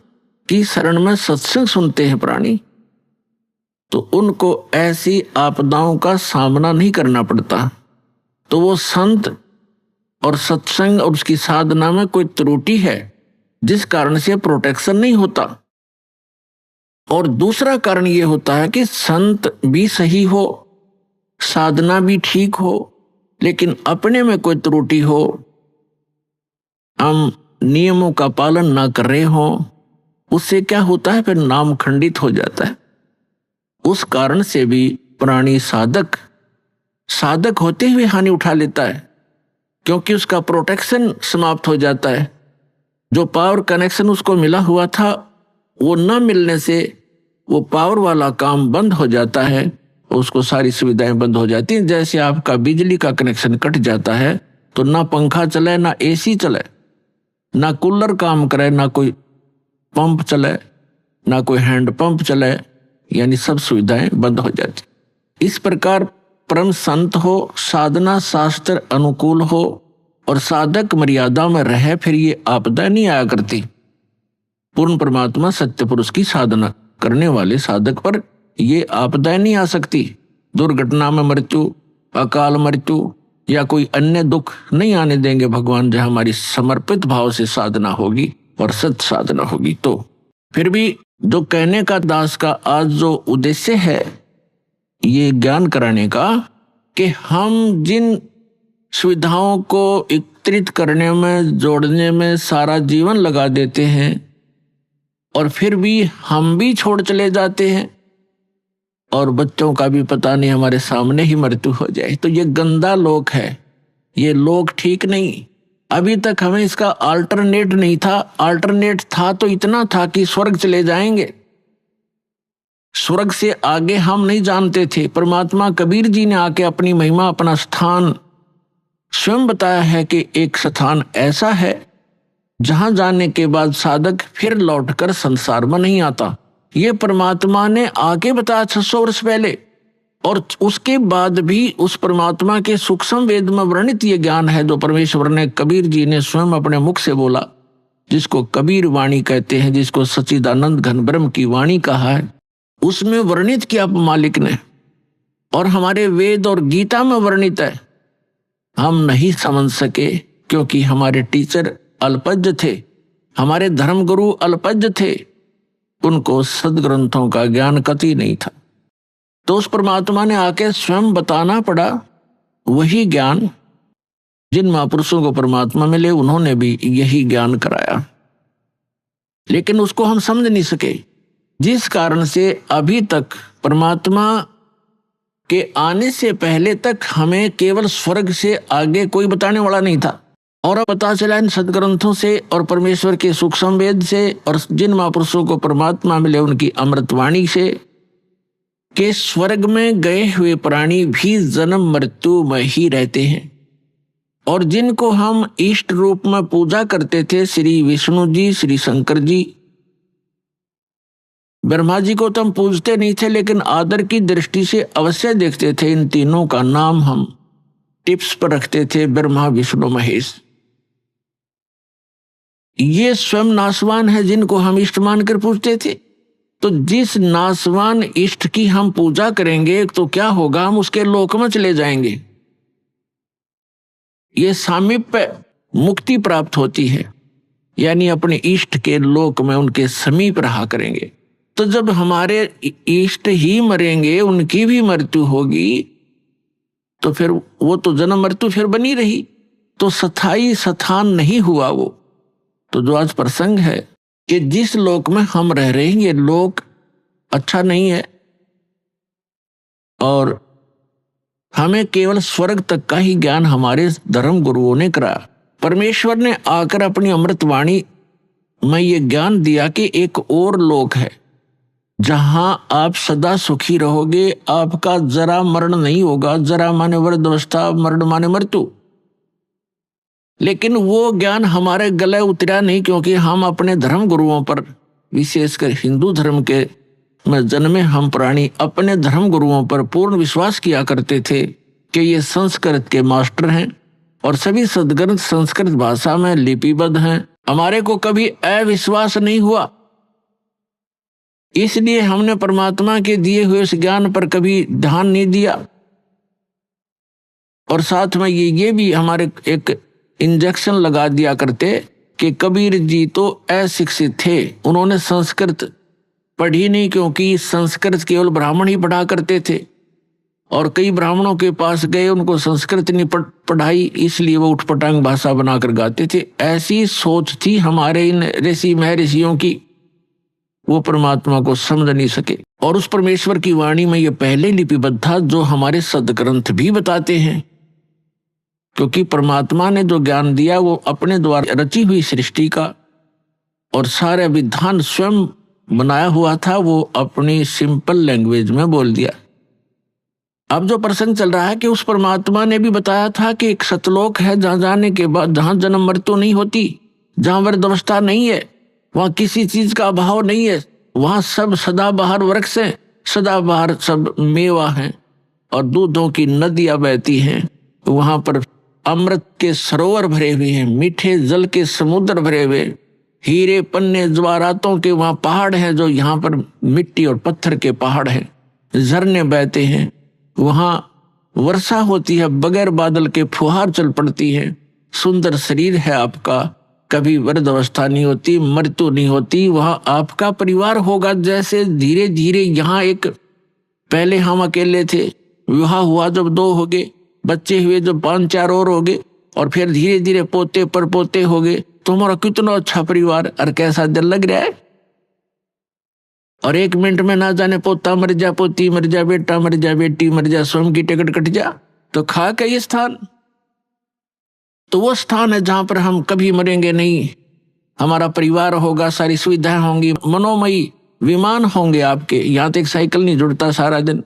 की शरण में सत्संग सुनते हैं प्राणी, तो उनको ऐसी आपदाओं का सामना नहीं करना पड़ता। तो वो संत और सत्संग और उसकी साधना में कोई त्रुटि है जिस कारण से प्रोटेक्शन नहीं होता। और दूसरा कारण ये होता है कि संत भी सही हो, साधना भी ठीक हो, लेकिन अपने में कोई त्रुटि हो, हम नियमों का पालन ना कर रहे हो, उससे क्या होता है, फिर नाम खंडित हो जाता है। उस कारण से भी प्राणी साधक होते हुए हानि उठा लेता है, क्योंकि उसका प्रोटेक्शन समाप्त हो जाता है। जो पावर कनेक्शन उसको मिला हुआ था वो न मिलने से वो पावर वाला काम बंद हो जाता है, उसको सारी सुविधाएं बंद हो जाती हैं। जैसे आपका बिजली का कनेक्शन कट जाता है तो ना पंखा चले, ना एसी चले, ना कूलर काम करे, ना कोई पंप चले, ना कोई हैंड पंप चले, यानी सब सुविधाएं बंद हो जाती। इस प्रकार परम संत हो, साधना शास्त्र अनुकूल हो और साधक मर्यादा में रहे, फिर ये आपदा नहीं आया करती। पूर्ण परमात्मा सत्य पुरुष की साधना करने वाले साधक पर ये आपदाएं नहीं आ सकती। दुर्घटना में मृत्यु, अकाल मृत्यु या कोई अन्य दुख नहीं आने देंगे भगवान, जहां हमारी समर्पित भाव से साधना होगी और सत साधना होगी। तो फिर भी जो कहने का दास का आज जो उद्देश्य है ये ज्ञान कराने का, कि हम जिन सुविधाओं को एकत्रित करने में, जोड़ने में सारा जीवन लगा देते हैं और फिर भी हम भी छोड़ चले जाते हैं और बच्चों का भी पता नहीं, हमारे सामने ही मृत्यु हो जाए, तो ये गंदा लोक है, ये लोक ठीक नहीं। अभी तक हमें इसका अल्टरनेट नहीं था। अल्टरनेट था तो इतना था कि स्वर्ग चले जाएंगे, स्वर्ग से आगे हम नहीं जानते थे। परमात्मा कबीर जी ने आके अपनी महिमा, अपना स्थान स्वयं बताया है कि एक स्थान ऐसा है जहां जाने के बाद साधक फिर लौटकर संसार में नहीं आता। ये परमात्मा ने आके बताया 600 वर्ष पहले, और उसके बाद भी उस परमात्मा के सूक्ष्म वेद में वर्णित ये ज्ञान है जो परमेश्वर ने, कबीर जी ने स्वयं अपने मुख से बोला, जिसको कबीर वाणी कहते हैं, जिसको सच्चिदानंद घन ब्रह्म की वाणी कहा है। उसमें वर्णित किया मालिक ने, और हमारे वेद और गीता में वर्णित है, हम नहीं समझ सके क्योंकि हमारे टीचर अल्पज्ञ थे, हमारे धर्मगुरु अल्पज्ञ थे, उनको सदग्रंथों का ज्ञान कतई नहीं था। तो उस परमात्मा ने आके स्वयं बताना पड़ा वही ज्ञान। जिन महापुरुषों को परमात्मा मिले उन्होंने भी यही ज्ञान कराया, लेकिन उसको हम समझ नहीं सके, जिस कारण से अभी तक परमात्मा के आने से पहले तक हमें केवल स्वर्ग से आगे कोई बताने वाला नहीं था। और अब पता चला इन सदग्रंथों से और परमेश्वर के सूक्ष्म वेद से और जिन महापुरुषों को परमात्मा मिले उनकी अमृतवाणी से कि स्वर्ग में गए हुए प्राणी भी जन्म मृत्यु में ही रहते हैं। और जिनको हम इष्ट रूप में पूजा करते थे, श्री विष्णु जी, श्री शंकर जी, ब्रह्मा जी को तो हम पूजते नहीं थे, लेकिन आदर की दृष्टि से अवश्य देखते थे। इन तीनों का नाम हम टिप्स पर रखते थे, ब्रह्मा विष्णु महेश। ये स्वयं नासवान है जिनको हम इष्ट मानकर पूजते थे। तो जिस नासवान इष्ट की हम पूजा करेंगे तो क्या होगा, हम उसके लोक में चले जाएंगे। ये सामीप्य मुक्ति प्राप्त होती है, यानी अपने इष्ट के लोक में उनके समीप रहा करेंगे। तो जब हमारे इष्ट ही मरेंगे, उनकी भी मृत्यु होगी, तो फिर वो तो जन्म मृत्यु फिर बनी रही, तो स्थायी स्थान नहीं हुआ वो। तो जो आज प्रसंग है कि जिस लोक में हम रह रहे हैं ये लोक अच्छा नहीं है, और हमें केवल स्वर्ग तक का ही ज्ञान हमारे धर्म गुरुओं ने कराया। परमेश्वर ने आकर अपनी अमृतवाणी में ये ज्ञान दिया कि एक और लोक है जहां आप सदा सुखी रहोगे, आपका जरा मरण नहीं होगा। जरा माने वृद्धावस्था, मरण माने मृत्यु। लेकिन वो ज्ञान हमारे गले उतरा नहीं, क्योंकि हम अपने धर्म गुरुओं पर, विशेषकर हिंदू धर्म के में जन्मे हम प्राणी, अपने धर्म गुरुओं पर पूर्ण विश्वास किया करते थे कि ये संस्कृत के मास्टर हैं और सभी सदग्रंथ संस्कृत भाषा में लिपिबद्ध हैं। हमारे को कभी अविश्वास नहीं हुआ, इसलिए हमने परमात्मा के दिए हुए उस ज्ञान पर कभी ध्यान नहीं दिया। और साथ में ये भी हमारे एक इंजेक्शन लगा दिया करते कि कबीर जी तो अशिक्षित थे, उन्होंने संस्कृत पढ़ी नहीं, क्योंकि संस्कृत केवल ब्राह्मण ही पढ़ा करते थे। और कई ब्राह्मणों के पास गए, उनको संस्कृत नहीं पढ़ाई, इसलिए वो उठपटांग भाषा बनाकर गाते थे। ऐसी सोच थी हमारे इन ऋषि महर्षियों की, वो परमात्मा को समझ नहीं सके। और उस परमेश्वर की वाणी में ये पहले लिपिबद्ध था, जो हमारे सदग्रंथ भी बताते हैं। क्योंकि परमात्मा ने जो ज्ञान दिया वो अपने द्वारा रची हुई सृष्टि का और सारे विधान स्वयं बनाया हुआ था, वो अपनी सिंपल लैंग्वेज में बोल दिया। अब जो प्रसंग चल रहा है कि उस परमात्मा ने भी बताया था कि एक सतलोक है जहां जाने के बाद, जहां जन्म मृत्यु नहीं होती, जहां वृद्धावस्था नहीं है, वहां किसी चीज का अभाव नहीं है, वहां सब सदाबहार वृक्ष हैं, सदाबहार सब मेवा हैं और दूधों की नदियां बहती हैं। वहां पर अमृत के सरोवर भरे हुए हैं, मीठे जल के समुद्र भरे हुए, हीरे पन्ने ज्वारातों के वहां पहाड़ हैं, जो यहाँ पर मिट्टी और पत्थर के पहाड़ हैं, झरने बहते हैं, वहां वर्षा होती है, बगैर बादल के फुहार चल पड़ती है, सुंदर शरीर है आपका, कभी वृद्धावस्था नहीं होती, मृत्यु नहीं होती, वहां आपका परिवार होगा। जैसे धीरे धीरे यहाँ एक, पहले हम अकेले थे, विवाह हुआ जब 2 हो गए, बच्चे हुए जब 5-4 और हो गए, और फिर धीरे धीरे पोते पर पोते हो गए, तो हमारा कितना अच्छा परिवार और कैसा दिल लग रहा है। और 1 मिनट में ना जाने पोता मर जा, पोती मर जा, बेटा मर जा, बेटी मर जा, स्वयं की टिकट कट जा, तो खा के ये स्थान, तो वो स्थान है जहां पर हम कभी मरेंगे नहीं। हमारा परिवार होगा, सारी सुविधाएं होंगी, मनोमयी विमान होंगे आपके, यहाँ तक साइकिल नहीं जुड़ता सारा दिन।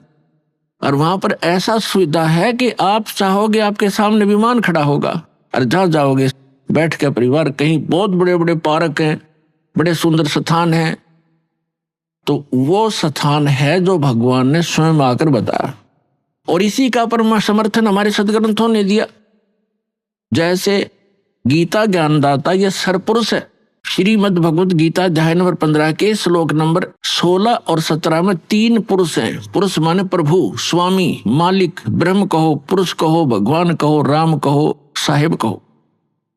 और वहां पर ऐसा सुविधा है कि आप चाहोगे आपके सामने विमान खड़ा होगा, और जहां जाओगे बैठ के परिवार, कहीं बहुत बड़े बड़े पार्क हैं, बड़े सुंदर स्थान हैं, तो वो स्थान है जो भगवान ने स्वयं आकर बताया। और इसी का परम समर्थन हमारे सदग्रंथों ने दिया। जैसे गीता ज्ञानदाता ये सरपुरुष है, श्रीमद् भगवत गीता अध्याय नंबर 15 के श्लोक नंबर 16 और 17 में 3 पुरुष हैं। पुरुष माने प्रभु, स्वामी, मालिक, ब्रह्म कहो, पुरुष कहो, भगवान कहो, राम कहो, साहेब कहो।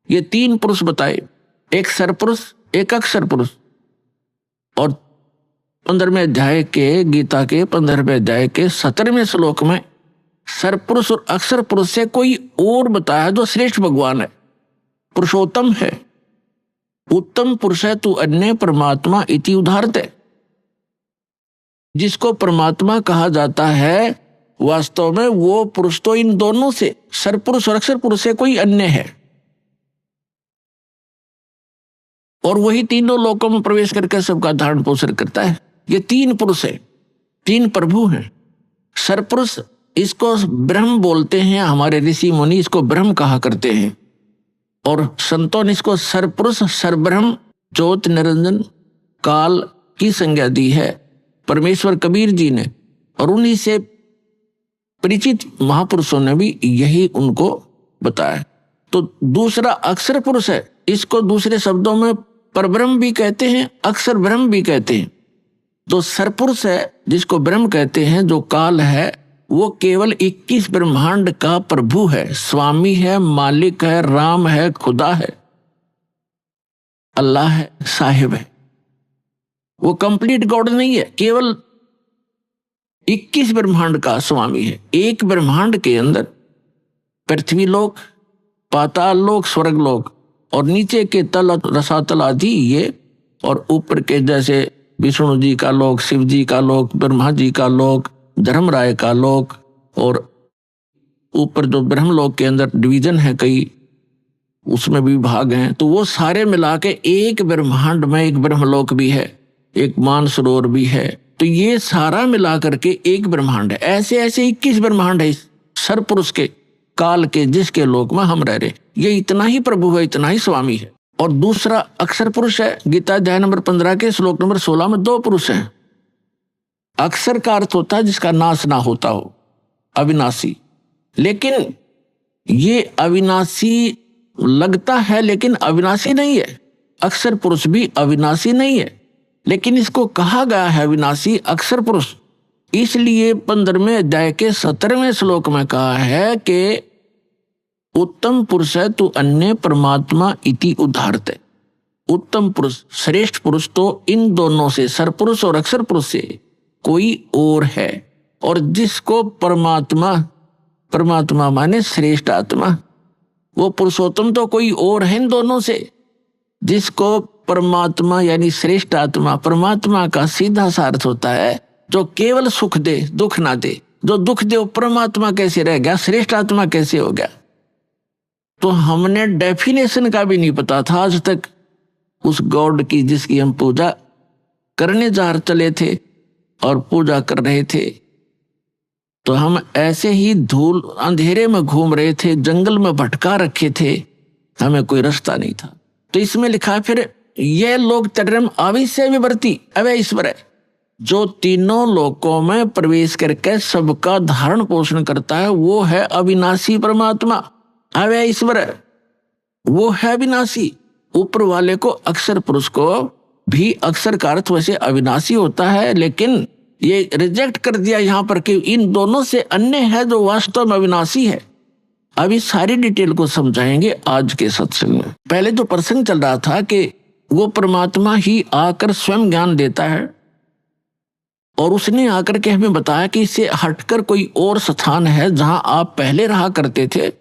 ये 3 पुरुष बताए, एक सरपुरुष, एक अक्षर पुरुष। और 15वें अध्याय के गीता के 15वें अध्याय के 17वें श्लोक में सरपुरुष और अक्षर पुरुष से कोई और बताया जो श्रेष्ठ भगवान है, पुरुषोत्तम है। उत्तम पुरुष है तू अन्य परमात्मा इति उदाहरते। जिसको परमात्मा कहा जाता है वास्तव में वो पुरुष तो इन दोनों से, सरपुरुष और अक्षर पुरुष से कोई अन्य है। और वही तीनों लोकों में प्रवेश करके सबका धारण पोषण करता है। ये 3 पुरुष है, 3 प्रभु हैं। सरपुरुष इसको ब्रह्म बोलते हैं, हमारे ऋषि मुनि इसको ब्रह्म कहा करते हैं। और संतों ने इसको सरपुरुष, सरब्रह्म, ज्योत निरंजन, काल की संज्ञा दी है परमेश्वर कबीर जी ने। और उन्हीं से परिचित महापुरुषों ने भी यही उनको बताया। तो दूसरा अक्षर पुरुष है, इसको दूसरे शब्दों में परब्रह्म भी कहते हैं, अक्षर ब्रह्म भी कहते हैं। तो सरपुरुष है जिसको ब्रह्म कहते हैं, जो काल है, वो केवल 21 ब्रह्मांड का प्रभु है, स्वामी है, मालिक है, राम है, खुदा है, अल्लाह है, साहिब है। वो कंप्लीट गॉड नहीं है, केवल 21 ब्रह्मांड का स्वामी है। एक ब्रह्मांड के अंदर पृथ्वी लोक, पाताल लोक, स्वर्ग लोक और नीचे के तल, रसातल आदि ये, और ऊपर के जैसे विष्णु जी का लोक, शिव जी का लोक, ब्रह्मा जी का लोक, धर्मराय का लोक, और ऊपर जो ब्रह्मलोक के अंदर डिवीजन है कई, उसमें भी भाग हैं। तो वो सारे मिला के एक ब्रह्मांड में एक ब्रह्मलोक भी है, एक मानसरोवर भी है। तो ये सारा मिला करके एक ब्रह्मांड है। ऐसे ऐसे 21 ब्रह्मांड है सरपुरुष के, काल के, जिसके लोक में हम रह रहे। ये इतना ही प्रभु है, इतना ही स्वामी है। और दूसरा अक्षर पुरुष है। गीता अध्याय नंबर 15 के श्लोक नंबर 16 में 2 पुरुष हैं। अक्षर का अर्थ होता है जिसका नाश ना होता हो, अविनाशी। लेकिन ये अविनाशी लगता है लेकिन अविनाशी नहीं है। अक्षर पुरुष भी अविनाशी नहीं है, लेकिन इसको कहा गया है अविनाशी अक्षर पुरुष। इसलिए 15वें अध्याय के 17वें श्लोक में कहा है कि उत्तम पुरुष है तू अन्य परमात्मा इति उदाहरते। उत्तम पुरुष, श्रेष्ठ पुरुष तो इन दोनों से, सरपुरुष और अक्षर पुरुष से कोई और है। और जिसको परमात्मा, परमात्मा माने श्रेष्ठ आत्मा, वो पुरुषोत्तम तो कोई और है इन दोनों से। जिसको परमात्मा यानी श्रेष्ठ आत्मा, परमात्मा का सीधा सा अर्थ होता है जो केवल सुख दे, दुख ना दे। जो दुख दे वो परमात्मा कैसे रह गया, श्रेष्ठ आत्मा कैसे हो गया? तो हमने डेफिनेशन का भी नहीं पता था आज तक उस गॉड की जिसकी हम पूजा करने जा चले थे और पूजा कर रहे थे। तो हम ऐसे ही धूल अंधेरे में घूम रहे थे, जंगल में भटका रखे थे, हमें कोई रास्ता नहीं था। तो इसमें लिखा फिर ये लोग तटरम अविश्य विवर्ती अवय ईश्वर है, जो तीनों लोकों में प्रवेश करके सबका धारण पोषण करता है, वो है अविनाशी परमात्मा, अवय ईश्वर है, वो है अविनाशी। ऊपर वाले को अक्षर पुरुष को भी अक्षर का अर्थ वैसे अविनाशी होता है, लेकिन ये रिजेक्ट कर दिया यहाँ पर कि इन दोनों से अन्य है जो वास्तव में अविनाशी है। अभी सारी डिटेल को समझाएंगे आज के सत्संग में। पहले जो प्रसंग चल रहा था कि वो परमात्मा ही आकर स्वयं ज्ञान देता है, और उसने आकर के हमें बताया कि इससे हटकर कोई और स्थान है जहां आप पहले रहा करते थे,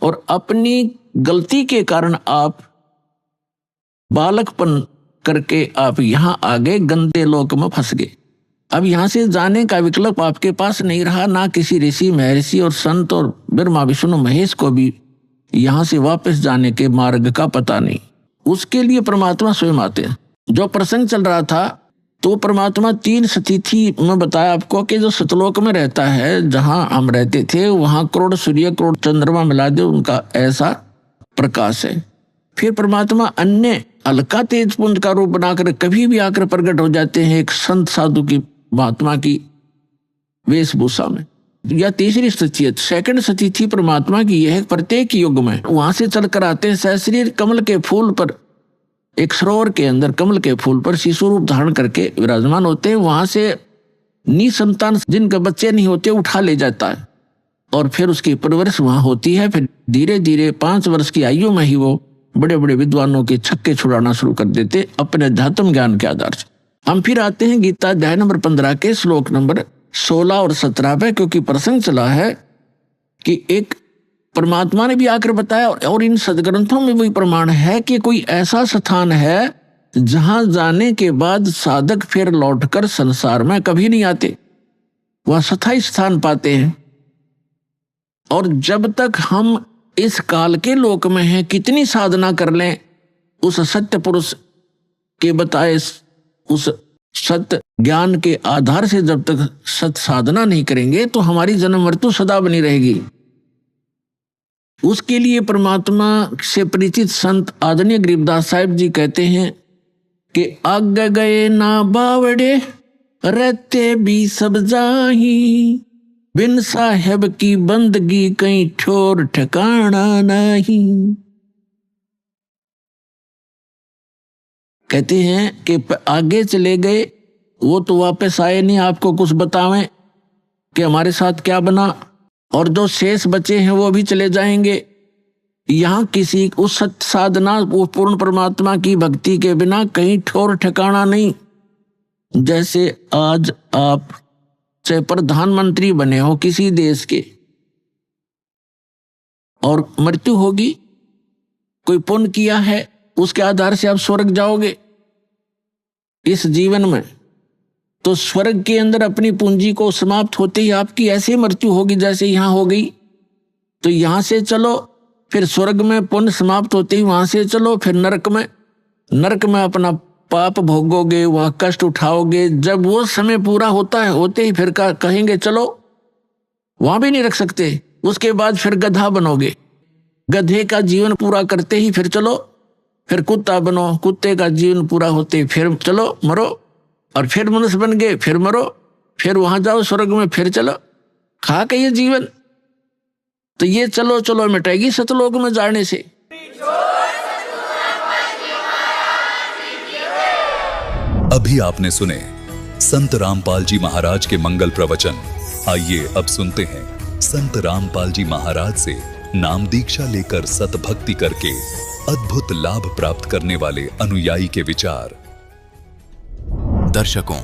और अपनी गलती के कारण आप बालकपन करके आप यहां आ गए, गंदे लोक में फंस गए। अब यहां से जाने का विकल्प आपके पास नहीं रहा, ना किसी ऋषि महर्षि और संत और ब्रह्मा विष्णु महेश को भी यहां से वापस जाने के मार्ग का पता नहीं। उसके लिए परमात्मा स्वयं आते हैं। जो प्रसंग चल रहा था तो परमात्मा 3 स्थिति में बताया आपको कि जो सतलोक में रहता है, जहां हम रहते थे, वहां करोड़ सूर्य करोड़ चंद्रमा मिला दे उनका ऐसा प्रकाश है। फिर परमात्मा अन्य हल्का तेज पुंज का रूप बनाकर कभी भी आकर प्रकट हो जाते हैं, एक संत साधु की, महात्मा की वेशभूषा में। या तीसरी स्थिति, सेकंड स्थिति परमात्मा की यह प्रत्येक युग में वहां से चलकर आते हैं, सहस्रीर कमल के फूल पर एक सरोवर के अंदर कमल के फूल पर शिशु रूप धारण करके विराजमान होते हैं। वहां से निसंतान जिनके बच्चे नहीं होते उठा ले जाता है और फिर उसकी परवरिश वहां होती है। फिर धीरे धीरे 5 वर्ष की आयु में ही वो बड़े बड़े विद्वानों के छक्के छुड़ाना शुरू कर देते अपने अध्यात्म ज्ञान के आधार से। हम फिर आते हैं गीता अध्याय नंबर 15 के श्लोक नंबर 16 और 17 पे, क्योंकि प्रसंग चला है कि एक परमात्मा ने भी आकर बताया और इन सदग्रंथों में भी प्रमाण है कि कोई ऐसा स्थान है जहां जाने के बाद साधक फिर लौटकर संसार में कभी नहीं आते, वह स्थायी स्थान पाते हैं। और जब तक हम इस काल के लोक में हैं, कितनी साधना कर लें, उस सत्य पुरुष के बताए उस सत्य ज्ञान के आधार से जब तक सत्य साधना नहीं करेंगे तो हमारी जन्म मृत्यु सदा बनी रहेगी। उसके लिए परमात्मा से परिचित संत आदरणीय गरीबदास साहिब जी कहते हैं कि आगे गए ना बावड़े रहते भी सब जाही, बिन साहेब की बंदगी कहीं ठोर ठिकाना नहीं। कहते हैं कि आगे चले गए वो तो वापस आए नहीं आपको कुछ बतावें कि हमारे साथ क्या बना, और जो शेष बचे हैं वो भी चले जाएंगे। यहाँ किसी उस सत्य साधना वो पूर्ण परमात्मा की भक्ति के बिना कहीं ठोर ठिकाना नहीं। जैसे आज आप चाहे प्रधानमंत्री बने हो किसी देश के और मृत्यु होगी, कोई पुण्य किया है उसके आधार से आप स्वर्ग जाओगे इस जीवन में, तो स्वर्ग के अंदर अपनी पूंजी को समाप्त होते ही आपकी ऐसी मृत्यु होगी जैसे यहां हो गई। तो यहां से चलो, फिर स्वर्ग में पुण्य समाप्त होते ही वहां से चलो, फिर नरक में अपना पाप भोगोगे, वहां कष्ट उठाओगे। जब वो समय पूरा होता है होते ही फिर कहेंगे चलो, वहां भी नहीं रख सकते। उसके बाद फिर गधा बनोगे, गधे का जीवन पूरा करते ही फिर चलो, फिर कुत्ता बनो, कुत्ते का जीवन पूरा होते फिर चलो मरो, और फिर मनुष्य बन गए फिर मरो, फिर वहां जाओ स्वर्ग में फिर चलो, खा के ये जीवन। तो ये चलो चलो मिटेगी सतलोक में जाने से। अभी आपने सुने संत रामपाल जी महाराज के मंगल प्रवचन। आइए अब सुनते हैं संत रामपाल जी महाराज से नाम दीक्षा लेकर सतभक्ति करके अद्भुत लाभ प्राप्त करने वाले अनुयायी के विचार। दर्शकों,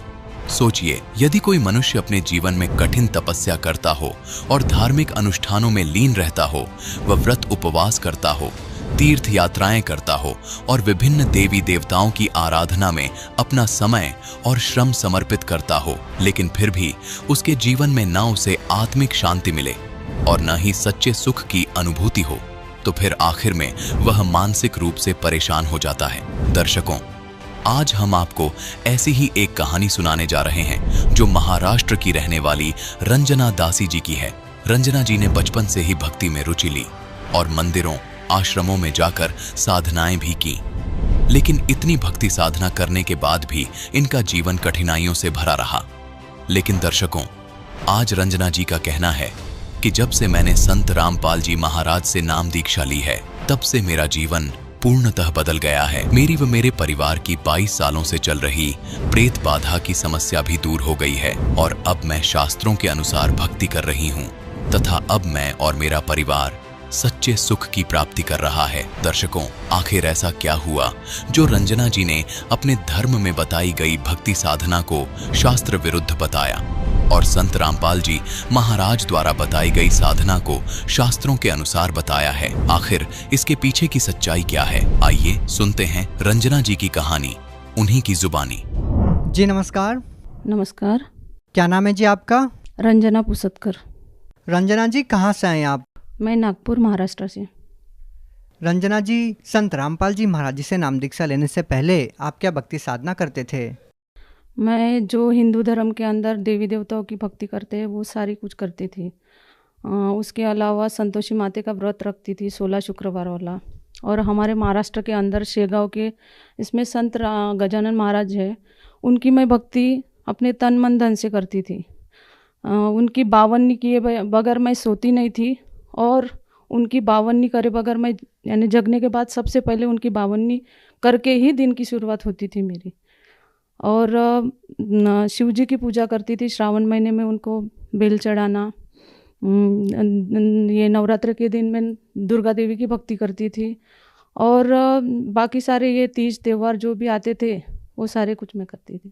सोचिए, यदि कोई मनुष्य अपने जीवन में कठिन तपस्या करता हो और धार्मिक अनुष्ठानों में लीन रहता हो, वह व्रत उपवास करता हो, तीर्थ यात्राएं करता हो और विभिन्न देवी देवताओं की आराधना में अपना समय और श्रम समर्पित करता हो, लेकिन फिर भी उसके जीवन में न उसे आत्मिक शांति मिले और न ही सच्चे सुख की अनुभूति हो, तो फिर आखिर में वह मानसिक रूप से परेशान हो जाता है। दर्शकों, आज हम आपको ऐसी ही एक कहानी सुनाने जा रहे हैं जो महाराष्ट्र की रहने वाली रंजना दासी जी की है। रंजना जी ने बचपन से ही भक्ति में रुचि ली और मंदिरों आश्रमों में जाकर साधनाएं भी की, लेकिन इतनी भक्ति साधना करने के बाद भी इनका जीवन कठिनाइयों से भरा रहा। लेकिन दर्शकों, आज रंजना जी का कहना है कि जब से मैंने संत रामपाल जी महाराज से नाम दीक्षा ली है, तब से मेरा जीवन पूर्णतः बदल गया है। मेरी व मेरे परिवार की 22 सालों से चल रही प्रेत बाधा की समस्या भी दूर हो गई है और अब मैं शास्त्रों के अनुसार भक्ति कर रही हूँ तथा अब मैं और मेरा परिवार सच्चे सुख की प्राप्ति कर रहा है। दर्शकों, आखिर ऐसा क्या हुआ जो रंजना जी ने अपने धर्म में बताई गई भक्ति साधना को शास्त्र विरुद्ध बताया और संत रामपाल जी महाराज द्वारा बताई गई साधना को शास्त्रों के अनुसार बताया है? आखिर इसके पीछे की सच्चाई क्या है? आइए सुनते हैं रंजना जी की कहानी, उन्हीं की जुबानी। जी नमस्कार। नमस्कार। क्या नाम है जी आपका? रंजना पुसतकर। रंजना जी कहाँ से आए आप? मैं नागपुर महाराष्ट्र से। रंजना जी, संत रामपाल जी महाराज जी से नाम दीक्षा लेने से पहले आप क्या भक्ति साधना करते थे? मैं जो हिंदू धर्म के अंदर देवी देवताओं की भक्ति करते हैं वो सारी कुछ करती थी। उसके अलावा संतोषी माते का व्रत रखती थी 16 शुक्रवार वाला। और हमारे महाराष्ट्र के अंदर शेगांव के इसमें संत गजानन महाराज है, उनकी मैं भक्ति अपने तन मन धन से करती थी। उनकी बावन्नी किए बगैर मैं सोती नहीं थी और उनकी बावन्नी करे बगैर मैं, यानी जगने के बाद सबसे पहले उनकी बावन्नी करके ही दिन की शुरुआत होती थी मेरी। और शिव जी की पूजा करती थी श्रावण महीने में, उनको बेल चढ़ाना। ये नवरात्र के दिन में दुर्गा देवी की भक्ति करती थी। और बाकी सारे ये तीज त्यौहार जो भी आते थे वो सारे कुछ मैं करती थी।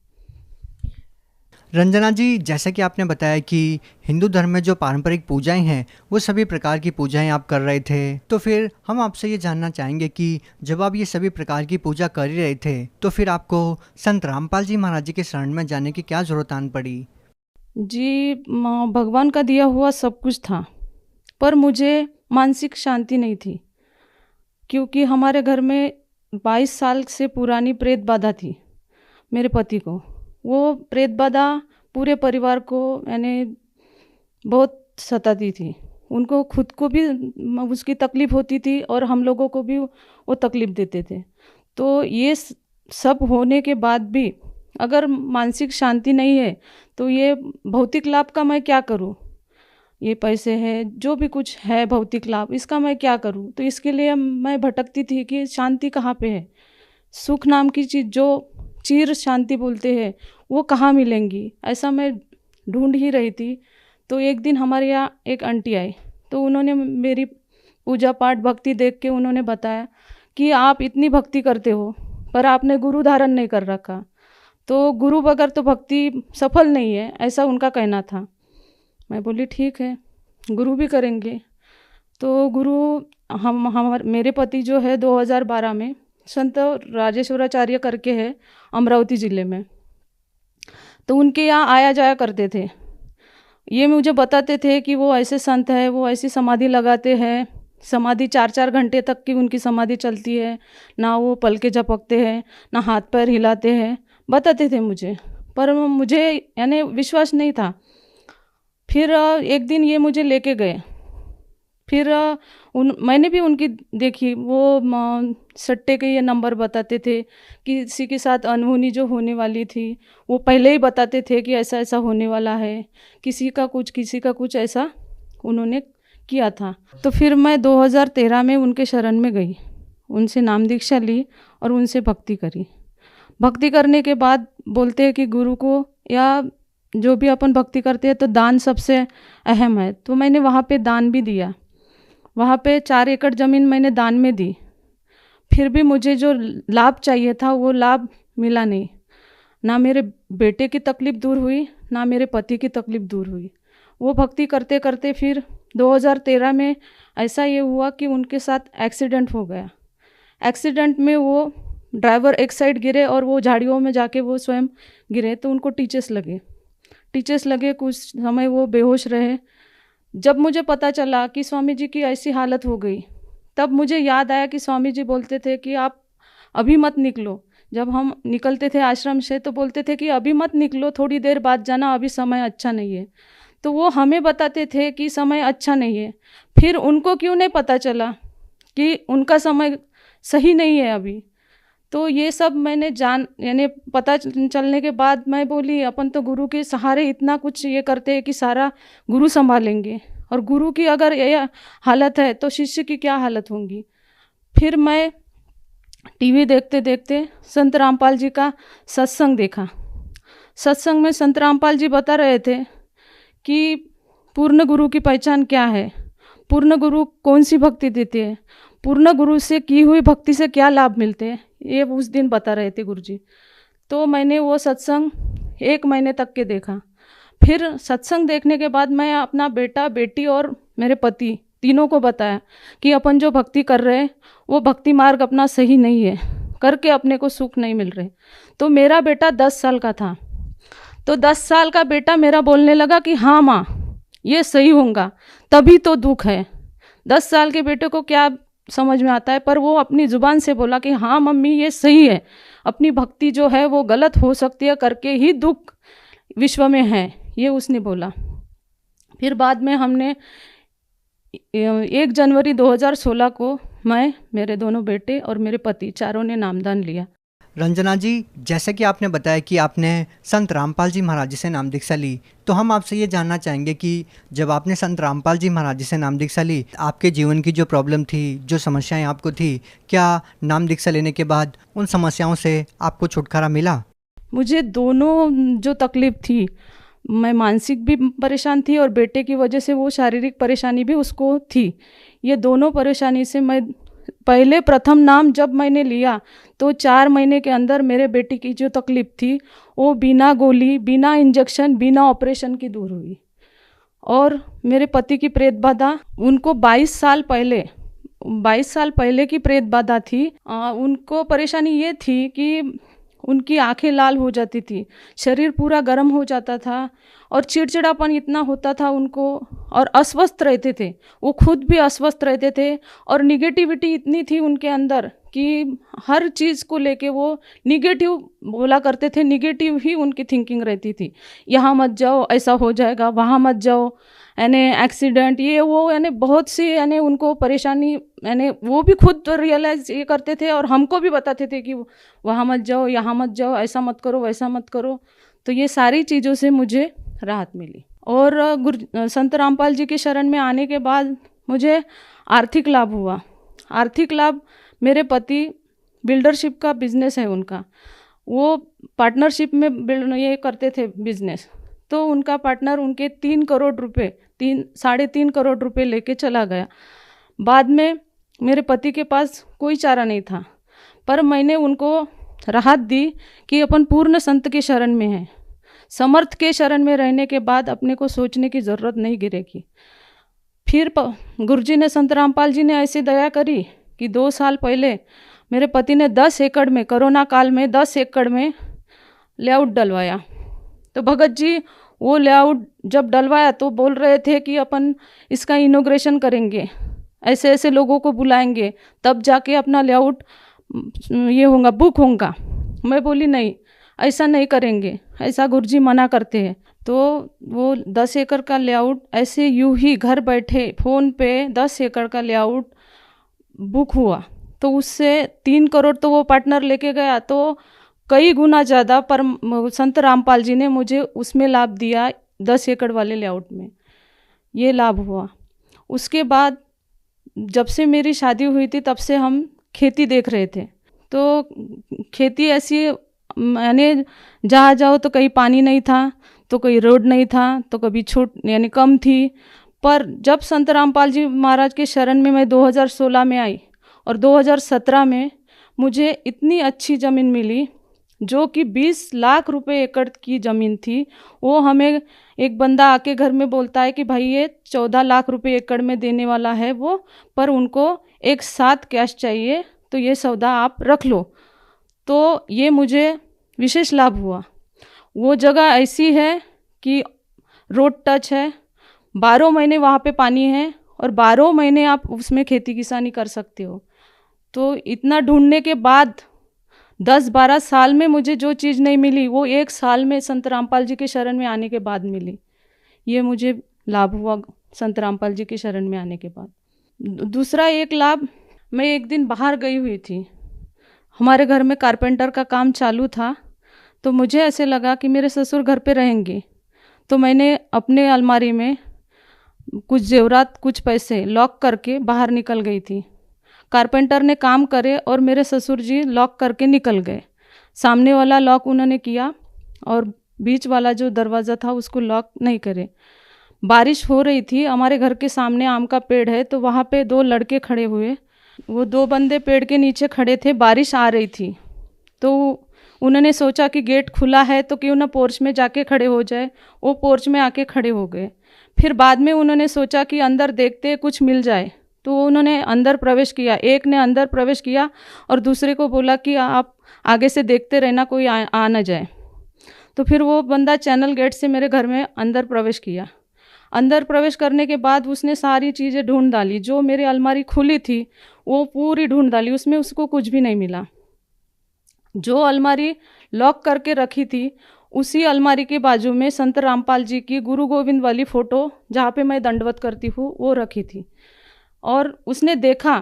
रंजना जी, जैसा कि आपने बताया कि हिंदू धर्म में जो पारंपरिक पूजाएं हैं वो सभी प्रकार की पूजाएं आप कर रहे थे, तो फिर हम आपसे ये जानना चाहेंगे कि जब आप ये सभी प्रकार की पूजा कर ही रहे थे तो फिर आपको संत रामपाल जी महाराज जी के शरण में जाने की क्या जरूरत आन पड़ी? जी, भगवान का दिया हुआ सब कुछ था, पर मुझे मानसिक शांति नहीं थी, क्योंकि हमारे घर में 22 साल से पुरानी प्रेत बाधा थी मेरे पति को। वो प्रेत बाधा पूरे परिवार को यानी बहुत सताती थी। उनको खुद को भी उसकी तकलीफ़ होती थी और हम लोगों को भी वो तकलीफ़ देते थे। तो ये सब होने के बाद भी अगर मानसिक शांति नहीं है तो ये भौतिक लाभ का मैं क्या करूं? ये पैसे है, जो भी कुछ है भौतिक लाभ, इसका मैं क्या करूं? तो इसके लिए मैं भटकती थी कि शांति कहाँ पे है। सुख नाम की चीज़ जो चिर शांति बोलते हैं वो कहाँ मिलेंगी, ऐसा मैं ढूंढ ही रही थी। तो एक दिन हमारे यहाँ एक आंटी आई, तो उन्होंने मेरी पूजा पाठ भक्ति देख के उन्होंने बताया कि आप इतनी भक्ति करते हो पर आपने गुरु धारण नहीं कर रखा, तो गुरु बगैर तो भक्ति सफल नहीं है, ऐसा उनका कहना था। मैं बोली ठीक है, गुरु भी करेंगे। तो गुरु मेरे पति जो है 2012 में संत राजेश्वराचार्य करके है अमरावती ज़िले में, तो उनके यहाँ आया जाया करते थे। ये मुझे बताते थे कि वो ऐसे संत है, वो ऐसी समाधि लगाते हैं, समाधि 4-4 घंटे तक की उनकी समाधि चलती है, ना वो पलके झपकते हैं ना हाथ पैर हिलाते हैं, बताते थे मुझे, पर मुझे यानी विश्वास नहीं था। फिर एक दिन ये मुझे लेके गए, फिर मैंने भी उनकी देखी, वो सट्टे के ये नंबर बताते थे, किसी के साथ अनहोनी जो होने वाली थी वो पहले ही बताते थे कि ऐसा ऐसा होने वाला है, किसी का कुछ ऐसा उन्होंने किया था। तो फिर मैं 2013 में उनके शरण में गई, उनसे नाम दीक्षा ली और उनसे भक्ति करी। भक्ति करने के बाद बोलते हैं कि गुरु को या जो भी अपन भक्ति करते हैं तो दान सबसे अहम है, तो मैंने वहाँ पे दान भी दिया। वहाँ पे 4 एकड़ ज़मीन मैंने दान में दी, फिर भी मुझे जो लाभ चाहिए था वो लाभ मिला नहीं। ना मेरे बेटे की तकलीफ़ दूर हुई, ना मेरे पति की तकलीफ़ दूर हुई। वो भक्ति करते करते फिर 2013 में ऐसा ये हुआ कि उनके साथ एक्सीडेंट हो गया। एक्सीडेंट में वो ड्राइवर एक साइड गिरे और वो झाड़ियों में जाके वो स्वयं गिरे, तो उनको टीचर्स लगे, कुछ समय वो बेहोश रहे। जब मुझे पता चला कि स्वामी जी की ऐसी हालत हो गई, तब मुझे याद आया कि स्वामी जी बोलते थे कि आप अभी मत निकलो। जब हम निकलते थे आश्रम से तो बोलते थे कि अभी मत निकलो, थोड़ी देर बाद जाना, अभी समय अच्छा नहीं है। तो वो हमें बताते थे कि समय अच्छा नहीं है, फिर उनको क्यों नहीं पता चला कि उनका समय सही नहीं है अभी। तो ये सब मैंने यानी पता चलने के बाद मैं बोली अपन तो गुरु के सहारे इतना कुछ ये करते हैं कि सारा गुरु संभालेंगे, और गुरु की अगर यह हालत है तो शिष्य की क्या हालत होगी। फिर मैं टीवी देखते देखते संत रामपाल जी का सत्संग देखा। सत्संग में संत रामपाल जी बता रहे थे कि पूर्ण गुरु की पहचान क्या है, पूर्ण गुरु कौन सी भक्ति देते हैं, पूर्ण गुरु से की हुई भक्ति से क्या लाभ मिलते हैं, ये उस दिन बता रहे थे गुरुजी। तो मैंने वो सत्संग 1 महीने तक के देखा। फिर सत्संग देखने के बाद मैं अपना बेटा, बेटी और मेरे पति तीनों को बताया कि अपन जो भक्ति कर रहे हैं वो भक्ति मार्ग अपना सही नहीं है, करके अपने को सुख नहीं मिल रहे। तो मेरा बेटा 10 साल का था, तो 10 साल का बेटा मेरा बोलने लगा कि हाँ माँ ये सही होगा, तभी तो दुख है। 10 साल के बेटे को क्या समझ में आता है, पर वो अपनी ज़ुबान से बोला कि हाँ मम्मी ये सही है, अपनी भक्ति जो है वो गलत हो सकती है, करके ही दुख विश्व में है, ये उसने बोला। फिर बाद में हमने 1 जनवरी 2016 को मैं, मेरे दोनों बेटे और मेरे पति चारों ने नामदान लिया। रंजना जी, जैसे कि आपने बताया कि आपने संत रामपाल जी महाराज जी से नाम दीक्षा ली, तो हम आपसे ये जानना चाहेंगे कि जब आपने संत रामपाल जी महाराज जी से नाम दीक्षा ली, आपके जीवन की जो प्रॉब्लम थी, जो समस्याएं आपको थी, क्या नाम दीक्षा लेने के बाद उन समस्याओं से आपको छुटकारा मिला? मुझे दोनों जो तकलीफ थी, मैं मानसिक भी परेशान थी और बेटे की वजह से वो शारीरिक परेशानी भी उसको थी। ये दोनों परेशानी से मैं पहले प्रथम नाम जब मैंने लिया तो 4 महीने के अंदर मेरे बेटी की जो तकलीफ थी वो बिना गोली, बिना इंजेक्शन, बिना ऑपरेशन की दूर हुई। और मेरे पति की प्रेत बाधा, उनको 22 साल पहले की प्रेत बाधा थी। उनको परेशानी ये थी कि उनकी आंखें लाल हो जाती थी, शरीर पूरा गर्म हो जाता था और चिड़चिड़ापन इतना होता था उनको, और अस्वस्थ रहते थे, वो खुद भी अस्वस्थ रहते थे। और निगेटिविटी इतनी थी उनके अंदर कि हर चीज़ को लेके वो निगेटिव बोला करते थे, निगेटिव ही उनकी थिंकिंग रहती थी। यहाँ मत जाओ, ऐसा हो जाएगा, वहाँ मत जाओ, यानी एक्सीडेंट, ये वो, यानी बहुत सी यानी उनको परेशानी, यानी वो भी खुद रियलाइज ये करते थे और हमको भी बताते थे कि वहाँ मत जाओ, यहाँ मत जाओ, ऐसा मत करो, वैसा मत करो। तो ये सारी चीज़ों से मुझे राहत मिली। और संत रामपाल जी के शरण में आने के बाद मुझे आर्थिक लाभ हुआ। आर्थिक लाभ, मेरे पति बिल्डरशिप का बिजनेस है उनका, वो पार्टनरशिप में ये करते थे बिजनेस। तो उनका पार्टनर उनके 3 करोड़ रुपए, 3-3.5 करोड़ रुपए लेके चला गया। बाद में मेरे पति के पास कोई चारा नहीं था, पर मैंने उनको राहत दी कि अपन पूर्ण संत के शरण में हैं, समर्थ के शरण में रहने के बाद अपने को सोचने की ज़रूरत नहीं गिरेगी। फिर गुरुजी ने, संत रामपाल जी ने ऐसी दया करी कि 2 साल पहले मेरे पति ने 10 एकड़ में, कोरोना काल में 10 एकड़ में लेआउट डलवाया। तो भगत जी वो लेआउट जब डलवाया तो बोल रहे थे कि अपन इसका इनॉग्रेशन करेंगे, ऐसे ऐसे लोगों को बुलाएंगे, तब जाके अपना लेआउट ये होगा, बुक होगा। मैं बोली नहीं, ऐसा नहीं करेंगे, ऐसा गुरुजी मना करते हैं। तो वो 10 एकड़ का लेआउट ऐसे यूं ही घर बैठे फ़ोन पे 10 एकड़ का लेआउट बुक हुआ। तो उससे 3 करोड़ तो वो पार्टनर लेके गया, तो कई गुना ज़्यादा पर संत रामपाल जी ने मुझे उसमें लाभ दिया, 10 एकड़ वाले लेआउट में ये लाभ हुआ। उसके बाद जब से मेरी शादी हुई थी तब से हम खेती देख रहे थे। तो खेती ऐसी, यानी जहाँ जाओ तो कहीं पानी नहीं था, तो कोई रोड नहीं था, तो कभी छूट यानी कम थी। पर जब संत रामपाल जी महाराज के शरण में मैं 2016 में आई और 2017 में मुझे इतनी अच्छी ज़मीन मिली, जो कि 20 लाख रुपए एकड़ की ज़मीन थी। वो हमें एक बंदा आके घर में बोलता है कि भाई ये 14 लाख रुपए एकड़ में देने वाला है वो, पर उनको एक साथ कैश चाहिए, तो ये सौदा आप रख लो। तो ये मुझे विशेष लाभ हुआ। वो जगह ऐसी है कि रोड टच है, 12 महीने वहाँ पे पानी है और 12 महीने आप उसमें खेती किसानी कर सकते हो। तो इतना ढूंढने के बाद 10-12 साल में मुझे जो चीज़ नहीं मिली वो 1 साल में संत रामपाल जी के शरण में आने के बाद मिली। ये मुझे लाभ हुआ संत रामपाल जी के शरण में आने के बाद। दूसरा एक लाभ, मैं एक दिन बाहर गई हुई थी, हमारे घर में कारपेंटर का काम चालू था, तो मुझे ऐसे लगा कि मेरे ससुर घर पे रहेंगे। तो मैंने अपने अलमारी में कुछ जेवरात, कुछ पैसे लॉक करके बाहर निकल गई थी। कारपेंटर ने काम करे और मेरे ससुर जी लॉक करके निकल गए। सामने वाला लॉक उन्होंने किया और बीच वाला जो दरवाज़ा था उसको लॉक नहीं करे। बारिश हो रही थी, हमारे घर के सामने आम का पेड़ है, तो वहाँ पे 2 लड़के खड़े हुए। वो 2 बंदे पेड़ के नीचे खड़े थे, बारिश आ रही थी, तो उन्होंने सोचा कि गेट खुला है तो क्यों ना पोर्च में जाके खड़े हो जाए। वो पोर्च में आके खड़े हो गए। फिर बाद में उन्होंने सोचा कि अंदर देखते कुछ मिल जाए, तो उन्होंने अंदर प्रवेश किया। एक ने अंदर प्रवेश किया और दूसरे को बोला कि आप आगे से देखते रहना, कोई आ ना जाए। तो फिर वो बंदा चैनल गेट से मेरे घर में अंदर प्रवेश किया। अंदर प्रवेश करने के बाद उसने सारी चीज़ें ढूंढ डाली, जो मेरी अलमारी खुली थी वो पूरी ढूंढ डाली, उसमें उसको कुछ भी नहीं मिला। जो अलमारी लॉक करके रखी थी उसी अलमारी के बाजू में संत रामपाल जी की गुरु गोविंद वाली फ़ोटो, जहाँ पे मैं दंडवत करती हूँ, वो रखी थी। और उसने देखा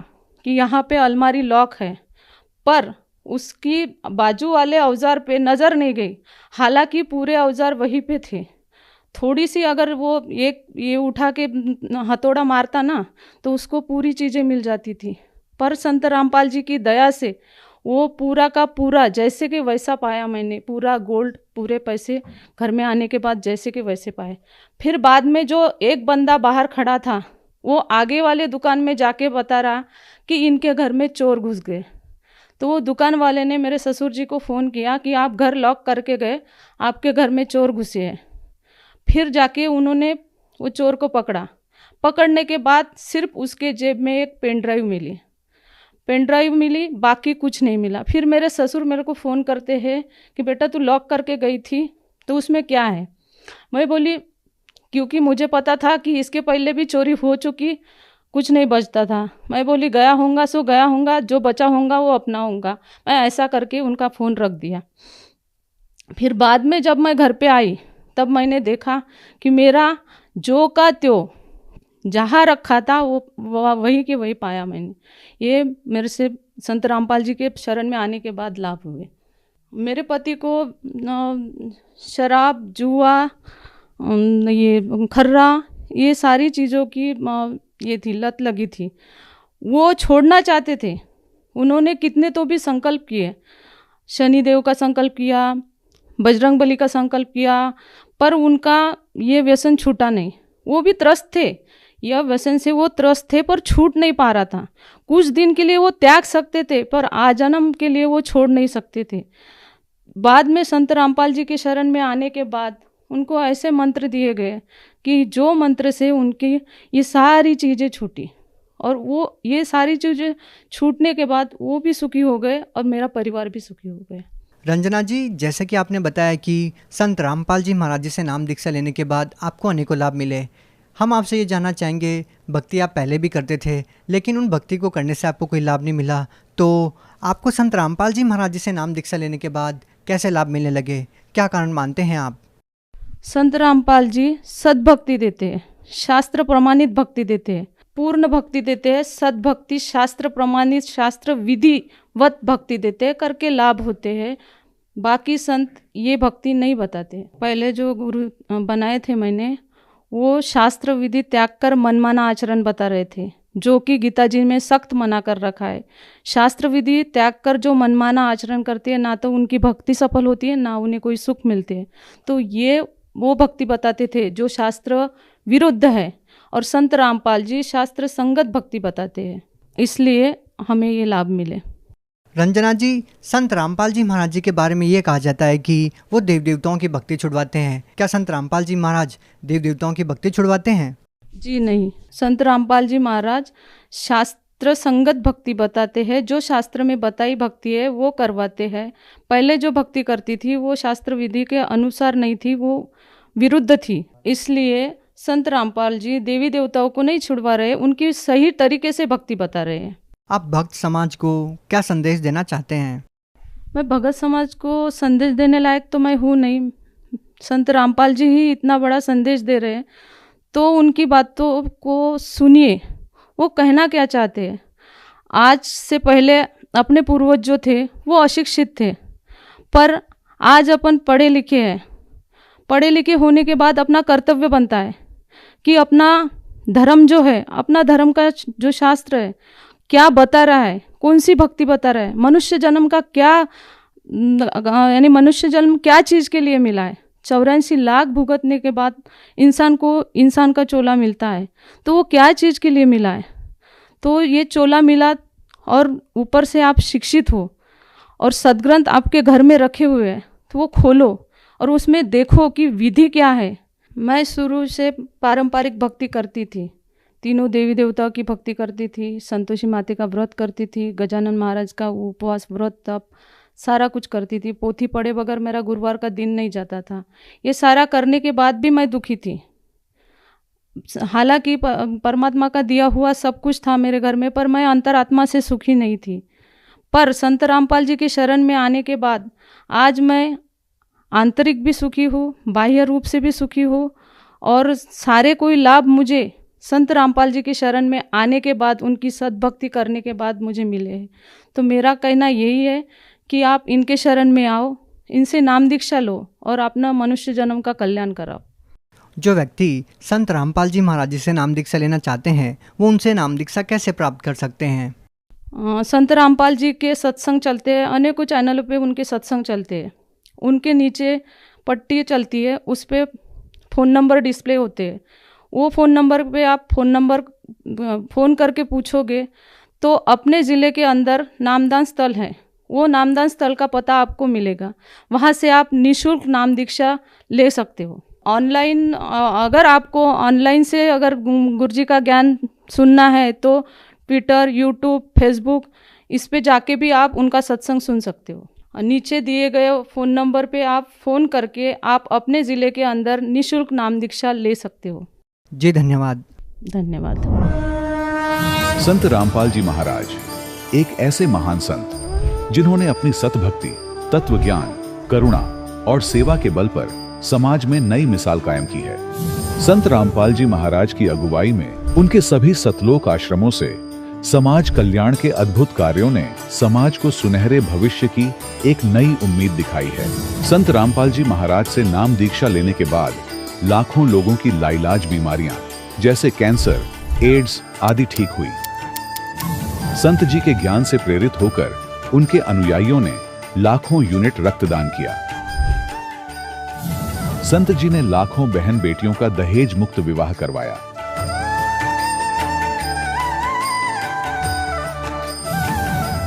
कि यहाँ पे अलमारी लॉक है, पर उसकी बाजू वाले औजार पे नज़र नहीं गई, हालांकि पूरे औजार वहीं पे थे। थोड़ी सी अगर वो एक ये उठा के हथौड़ा मारता ना तो उसको पूरी चीज़ें मिल जाती थी। पर संत रामपाल जी की दया से वो पूरा का पूरा जैसे कि वैसा पाया मैंने, पूरा गोल्ड, पूरे पैसे घर में आने के बाद जैसे कि वैसे पाए। फिर बाद में जो एक बंदा बाहर खड़ा था वो आगे वाले दुकान में जाके बता रहा कि इनके घर में चोर घुस गए। तो वो दुकान वाले ने मेरे ससुर जी को फ़ोन किया कि आप घर लॉक करके गए, आपके घर में चोर घुसे हैं। फिर जाके उन्होंने वो चोर को पकड़ा। पकड़ने के बाद सिर्फ उसके जेब में एक पेन ड्राइव मिली, बाकी कुछ नहीं मिला। फिर मेरे ससुर मेरे को फ़ोन करते हैं कि बेटा तू लॉक करके गई थी तो उसमें क्या है। मैं बोली क्योंकि मुझे पता था कि इसके पहले भी चोरी हो चुकी, कुछ नहीं बचता था। मैं बोली गया होगा सो गया होगा, जो बचा होगा वो अपना होगा। मैं ऐसा करके उनका फ़ोन रख दिया। फिर बाद में जब मैं घर पे आई तब मैंने देखा कि मेरा जो का त्यो जहाँ रखा था वो वही के वही पाया मैंने। ये मेरे से संत रामपाल जी के शरण में आने के बाद लाभ हुए। मेरे पति को शराब, जुआ, ये खर्रा, ये सारी चीज़ों की ये थी, लत लगी थी। वो छोड़ना चाहते थे। उन्होंने कितने तो भी संकल्प किए, शनिदेव का संकल्प किया, बजरंग बली का संकल्प किया, पर उनका ये व्यसन छूटा नहीं। वो भी त्रस्त थे, यह व्यसन से वो त्रस्त थे पर छूट नहीं पा रहा था। कुछ दिन के लिए वो त्याग सकते थे पर आजन्म के लिए वो छोड़ नहीं सकते थे। बाद में संत रामपाल जी के शरण में आने के बाद उनको ऐसे मंत्र दिए गए कि जो मंत्र से उनकी ये सारी चीज़ें छूटी, और वो ये सारी चीज़ें छूटने के बाद वो भी सुखी हो गए और मेरा परिवार भी सुखी हो गए। रंजना जी, जैसे कि आपने बताया कि संत रामपाल जी महाराज जी से नाम दीक्षा लेने के बाद आपको अनेकों लाभ मिले। हम आपसे ये जानना चाहेंगे, भक्ति आप पहले भी करते थे लेकिन उन भक्ति को करने से आपको कोई लाभ नहीं मिला, तो आपको संत रामपाल जी महाराज जी से नाम दीक्षा लेने के बाद कैसे लाभ मिलने लगे? क्या कारण मानते हैं आप? संत रामपाल जी सद्भक्ति देते हैं, शास्त्र प्रमाणित भक्ति देते हैं, पूर्ण भक्ति देते हैं, सद्भक्ति, शास्त्र प्रमाणित, शास्त्र विधिवत भक्ति देते हैं, करके लाभ होते हैं। बाकी संत ये भक्ति नहीं बताते। पहले जो गुरु बनाए थे मैंने, वो शास्त्र विधि त्याग कर मनमाना आचरण बता रहे थे, जो कि गीता जी में सख्त मना कर रखा है। शास्त्र विधि त्याग कर जो मनमाना आचरण करते हैं, ना तो उनकी भक्ति सफल होती है, ना उन्हें कोई सुख मिलते हैं। तो ये वो भक्ति बताते थे जो शास्त्र विरुद्ध है, और संत रामपाल जी शास्त्र संगत भक्ति बताते हैं, इसलिए हमें ये लाभ मिले। रंजना जी, संत रामपाल जी महाराज जी के बारे में ये कहा जाता है कि वो देव देवताओं की भक्ति छुड़वाते हैं। क्या संत रामपाल जी महाराज देव देवताओं की भक्ति छुड़वाते हैं? जी नहीं, संत रामपाल जी महाराज शास्त्र संगत भक्ति बताते हैं। जो शास्त्र में बताई भक्ति है वो करवाते हैं। पहले जो भक्ति करती थी वो शास्त्र विधि के अनुसार नहीं थी, वो विरुद्ध थी। इसलिए संत रामपाल जी देवी देवताओं को नहीं छुड़वा रहे, उनकी सही तरीके से भक्ति बता रहे हैं। आप भक्त समाज को क्या संदेश देना चाहते हैं? मैं भगत समाज को संदेश देने लायक तो मैं हूँ नहीं, संत रामपाल जी ही इतना बड़ा संदेश दे रहे हैं, तो उनकी बातों को सुनिए, वो कहना क्या चाहते हैं। आज से पहले अपने पूर्वज जो थे वो अशिक्षित थे, पर आज अपन पढ़े लिखे हैं। पढ़े लिखे होने के बाद अपना कर्तव्य बनता है कि अपना धर्म जो है, अपना धर्म का जो शास्त्र है क्या बता रहा है, कौन सी भक्ति बता रहा है, मनुष्य जन्म का क्या, यानी मनुष्य जन्म क्या चीज़ के लिए मिला है। 84 लाख भुगतने के बाद इंसान को इंसान का चोला मिलता है, तो वो क्या चीज़ के लिए मिला है। तो ये चोला मिला और ऊपर से आप शिक्षित हो और सदग्रंथ आपके घर में रखे हुए हैं, तो वो खोलो और उसमें देखो कि विधि क्या है। मैं शुरू से पारंपरिक भक्ति करती थी, तीनों देवी देवताओं की भक्ति करती थी, संतोषी माता का व्रत करती थी, गजानन महाराज का उपवास, व्रत, तप सारा कुछ करती थी। पोथी पढ़े बगैर मेरा गुरुवार का दिन नहीं जाता था। ये सारा करने के बाद भी मैं दुखी थी। हालांकि परमात्मा का दिया हुआ सब कुछ था मेरे घर में, पर मैं अंतरात्मा से सुखी नहीं थी। पर संत रामपाल जी के शरण में आने के बाद आज मैं आंतरिक भी सुखी हूँ, बाह्य रूप से भी सुखी हूँ, और सारे कोई लाभ मुझे संत रामपाल जी के शरण में आने के बाद, उनकी सद्भक्ति करने के बाद मुझे मिले हैं। तो मेरा कहना यही है कि आप इनके शरण में आओ, इनसे नाम दीक्षा लो और अपना मनुष्य जन्म का कल्याण कराओ। जो व्यक्ति संत रामपाल जी महाराज जी से नाम दीक्षा लेना चाहते हैं वो उनसे नाम दीक्षा कैसे प्राप्त कर सकते हैं? संत रामपाल जी के सत्संग चलते हैं, अनेकों चैनलों पे उनके सत्संग चलते हैं। उनके नीचे पट्टी चलती है, उस पर फ़ोन नंबर डिस्प्ले होते हैं। वो फ़ोन नंबर पे आप फ़ोन करके पूछोगे तो अपने ज़िले के अंदर नामदान स्थल है, वो नामदान स्थल का पता आपको मिलेगा। वहाँ से आप निःशुल्क नाम दीक्षा ले सकते हो। ऑनलाइन अगर आपको ऑनलाइन से अगर गुरुजी का ज्ञान सुनना है तो ट्विटर, यूट्यूब, फेसबुक इस पे जाके भी आप उनका सत्संग सुन सकते हो। नीचे दिए गए फ़ोन नंबर पे आप फ़ोन करके आप अपने ज़िले के अंदर निःशुल्क नाम दीक्षा ले सकते हो। जी धन्यवाद। धन्यवाद। संत रामपाल जी महाराज एक ऐसे महान संत जिन्होंने अपनी सतभक्ति, तत्व ज्ञान, करुणा और सेवा के बल पर समाज में नई मिसाल कायम की है। संत रामपाल जी महाराज की अगुवाई में उनके सभी सतलोक आश्रमों से समाज कल्याण के अद्भुत कार्यों ने समाज को सुनहरे भविष्य की एक नई उम्मीद दिखाई है। संत रामपाल जी महाराज से नाम दीक्षा लेने के बाद लाखों लोगों की लाइलाज बीमारियां जैसे कैंसर, एड्स आदि ठीक हुई। संत जी के ज्ञान से प्रेरित होकर उनके अनुयायियों ने लाखों यूनिट रक्तदान किया। संत जी ने लाखों बहन बेटियों का दहेज मुक्त विवाह करवाया।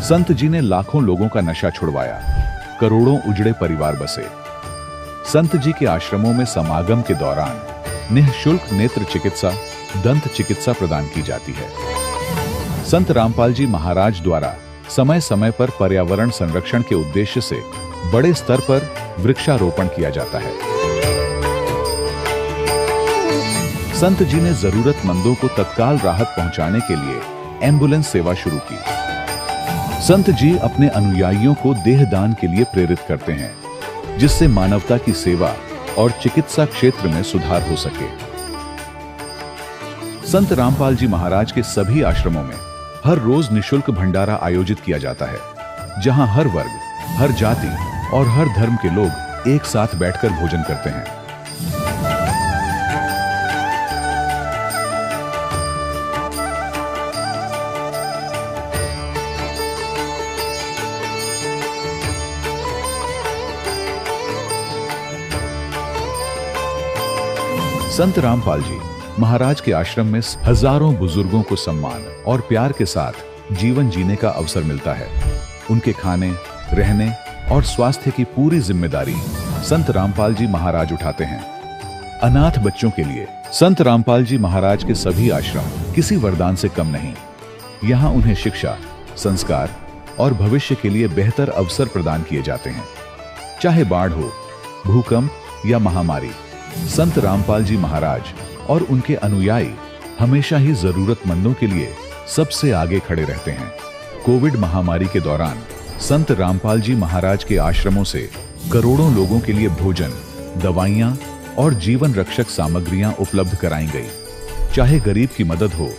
संत जी ने लाखों लोगों का नशा छुड़वाया, करोड़ों उजड़े परिवार बसे। संत जी के आश्रमों में समागम के दौरान निःशुल्क नेत्र चिकित्सा, दंत चिकित्सा प्रदान की जाती है। संत रामपाल जी महाराज द्वारा समय समय पर पर्यावरण संरक्षण के उद्देश्य से बड़े स्तर पर वृक्षारोपण किया जाता है। संत जी ने जरूरतमंदों को तत्काल राहत पहुंचाने के लिए एम्बुलेंस सेवा शुरू की। संत जी अपने अनुयायियों को देहदान के लिए प्रेरित करते हैं, जिससे मानवता की सेवा और चिकित्सा क्षेत्र में सुधार हो सके। संत रामपाल जी महाराज के सभी आश्रमों में हर रोज निःशुल्क भंडारा आयोजित किया जाता है, जहां हर वर्ग, हर जाति और हर धर्म के लोग एक साथ बैठकर भोजन करते हैं। संत रामपाल जी महाराज के आश्रम में हजारों बुजुर्गों को सम्मान और प्यार के साथ जीवन जीने का अवसर मिलता है। उनके खाने, रहने और स्वास्थ्य की पूरी जिम्मेदारी संत रामपाल जी महाराज उठाते हैं। अनाथ बच्चों के लिए संत रामपाल जी महाराज के सभी आश्रम किसी वरदान से कम नहीं। यहाँ उन्हें शिक्षा, संस्कार और भविष्य के लिए बेहतर अवसर प्रदान किए जाते हैं। चाहे बाढ़ हो, भूकंप या महामारी, संत रामपाल जी महाराज और उनके अनुयायी हमेशा ही जरूरतमंदों के लिए सबसे आगे खड़े रहते हैं। कोविड महामारी के दौरान संत रामपाल जी महाराज के आश्रमों से करोड़ों लोगों के लिए भोजन, दवाइयां और जीवन रक्षक सामग्रियां उपलब्ध कराई गई। चाहे गरीब की मदद हो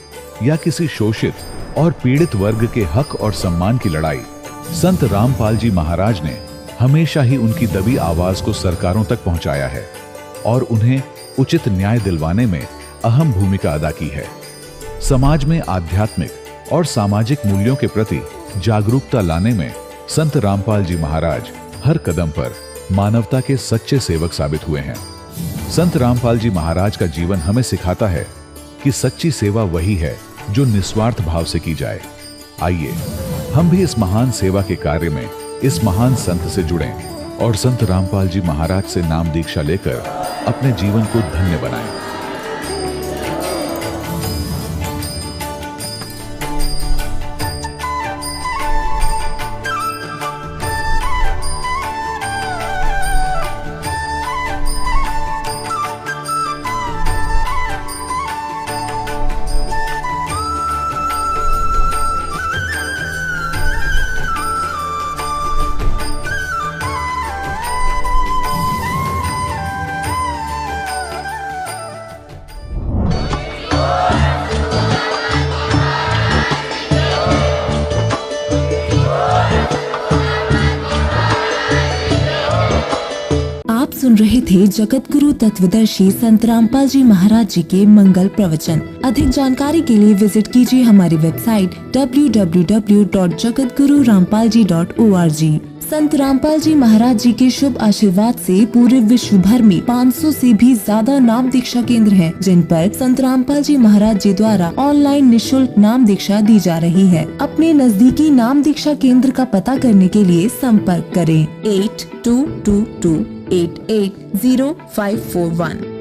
या किसी शोषित और पीड़ित वर्ग के हक और सम्मान की लड़ाई, संत रामपाल जी महाराज ने हमेशा ही उनकी दबी आवाज को सरकारों तक पहुंचाया है और उन्हें उचित न्याय दिलवाने में अहम भूमिका अदा की है। समाज में आध्यात्मिक और सामाजिक मूल्यों के प्रति जागरूकता लाने में संत रामपाल जी महाराज हर कदम पर मानवता के सच्चे सेवक साबित हुए हैं। संत रामपाल जी महाराज का जीवन हमें सिखाता है कि सच्ची सेवा वही है जो निस्वार्थ भाव से की जाए। आइए हम भी इस महान सेवा के कार्य में इस महान संत से जुड़ें और संत रामपाल जी महाराज से नाम दीक्षा लेकर अपने जीवन को धन्य बनाएं। सुन रहे थे जगत गुरु तत्वदर्शी संत रामपाल जी महाराज जी के मंगल प्रवचन। अधिक जानकारी के लिए विजिट कीजिए हमारी वेबसाइट www.jagatgururampalji.org। संत रामपाल जी महाराज जी के शुभ आशीर्वाद से पूरे विश्व भर में 500 से भी ज्यादा नाम दीक्षा केंद्र हैं, जिन पर संत रामपाल जी महाराज जी द्वारा ऑनलाइन निशुल्क नाम दीक्षा दी जा रही है। अपने नजदीकी नाम दीक्षा केंद्र का पता करने के लिए संपर्क करें 8222880541।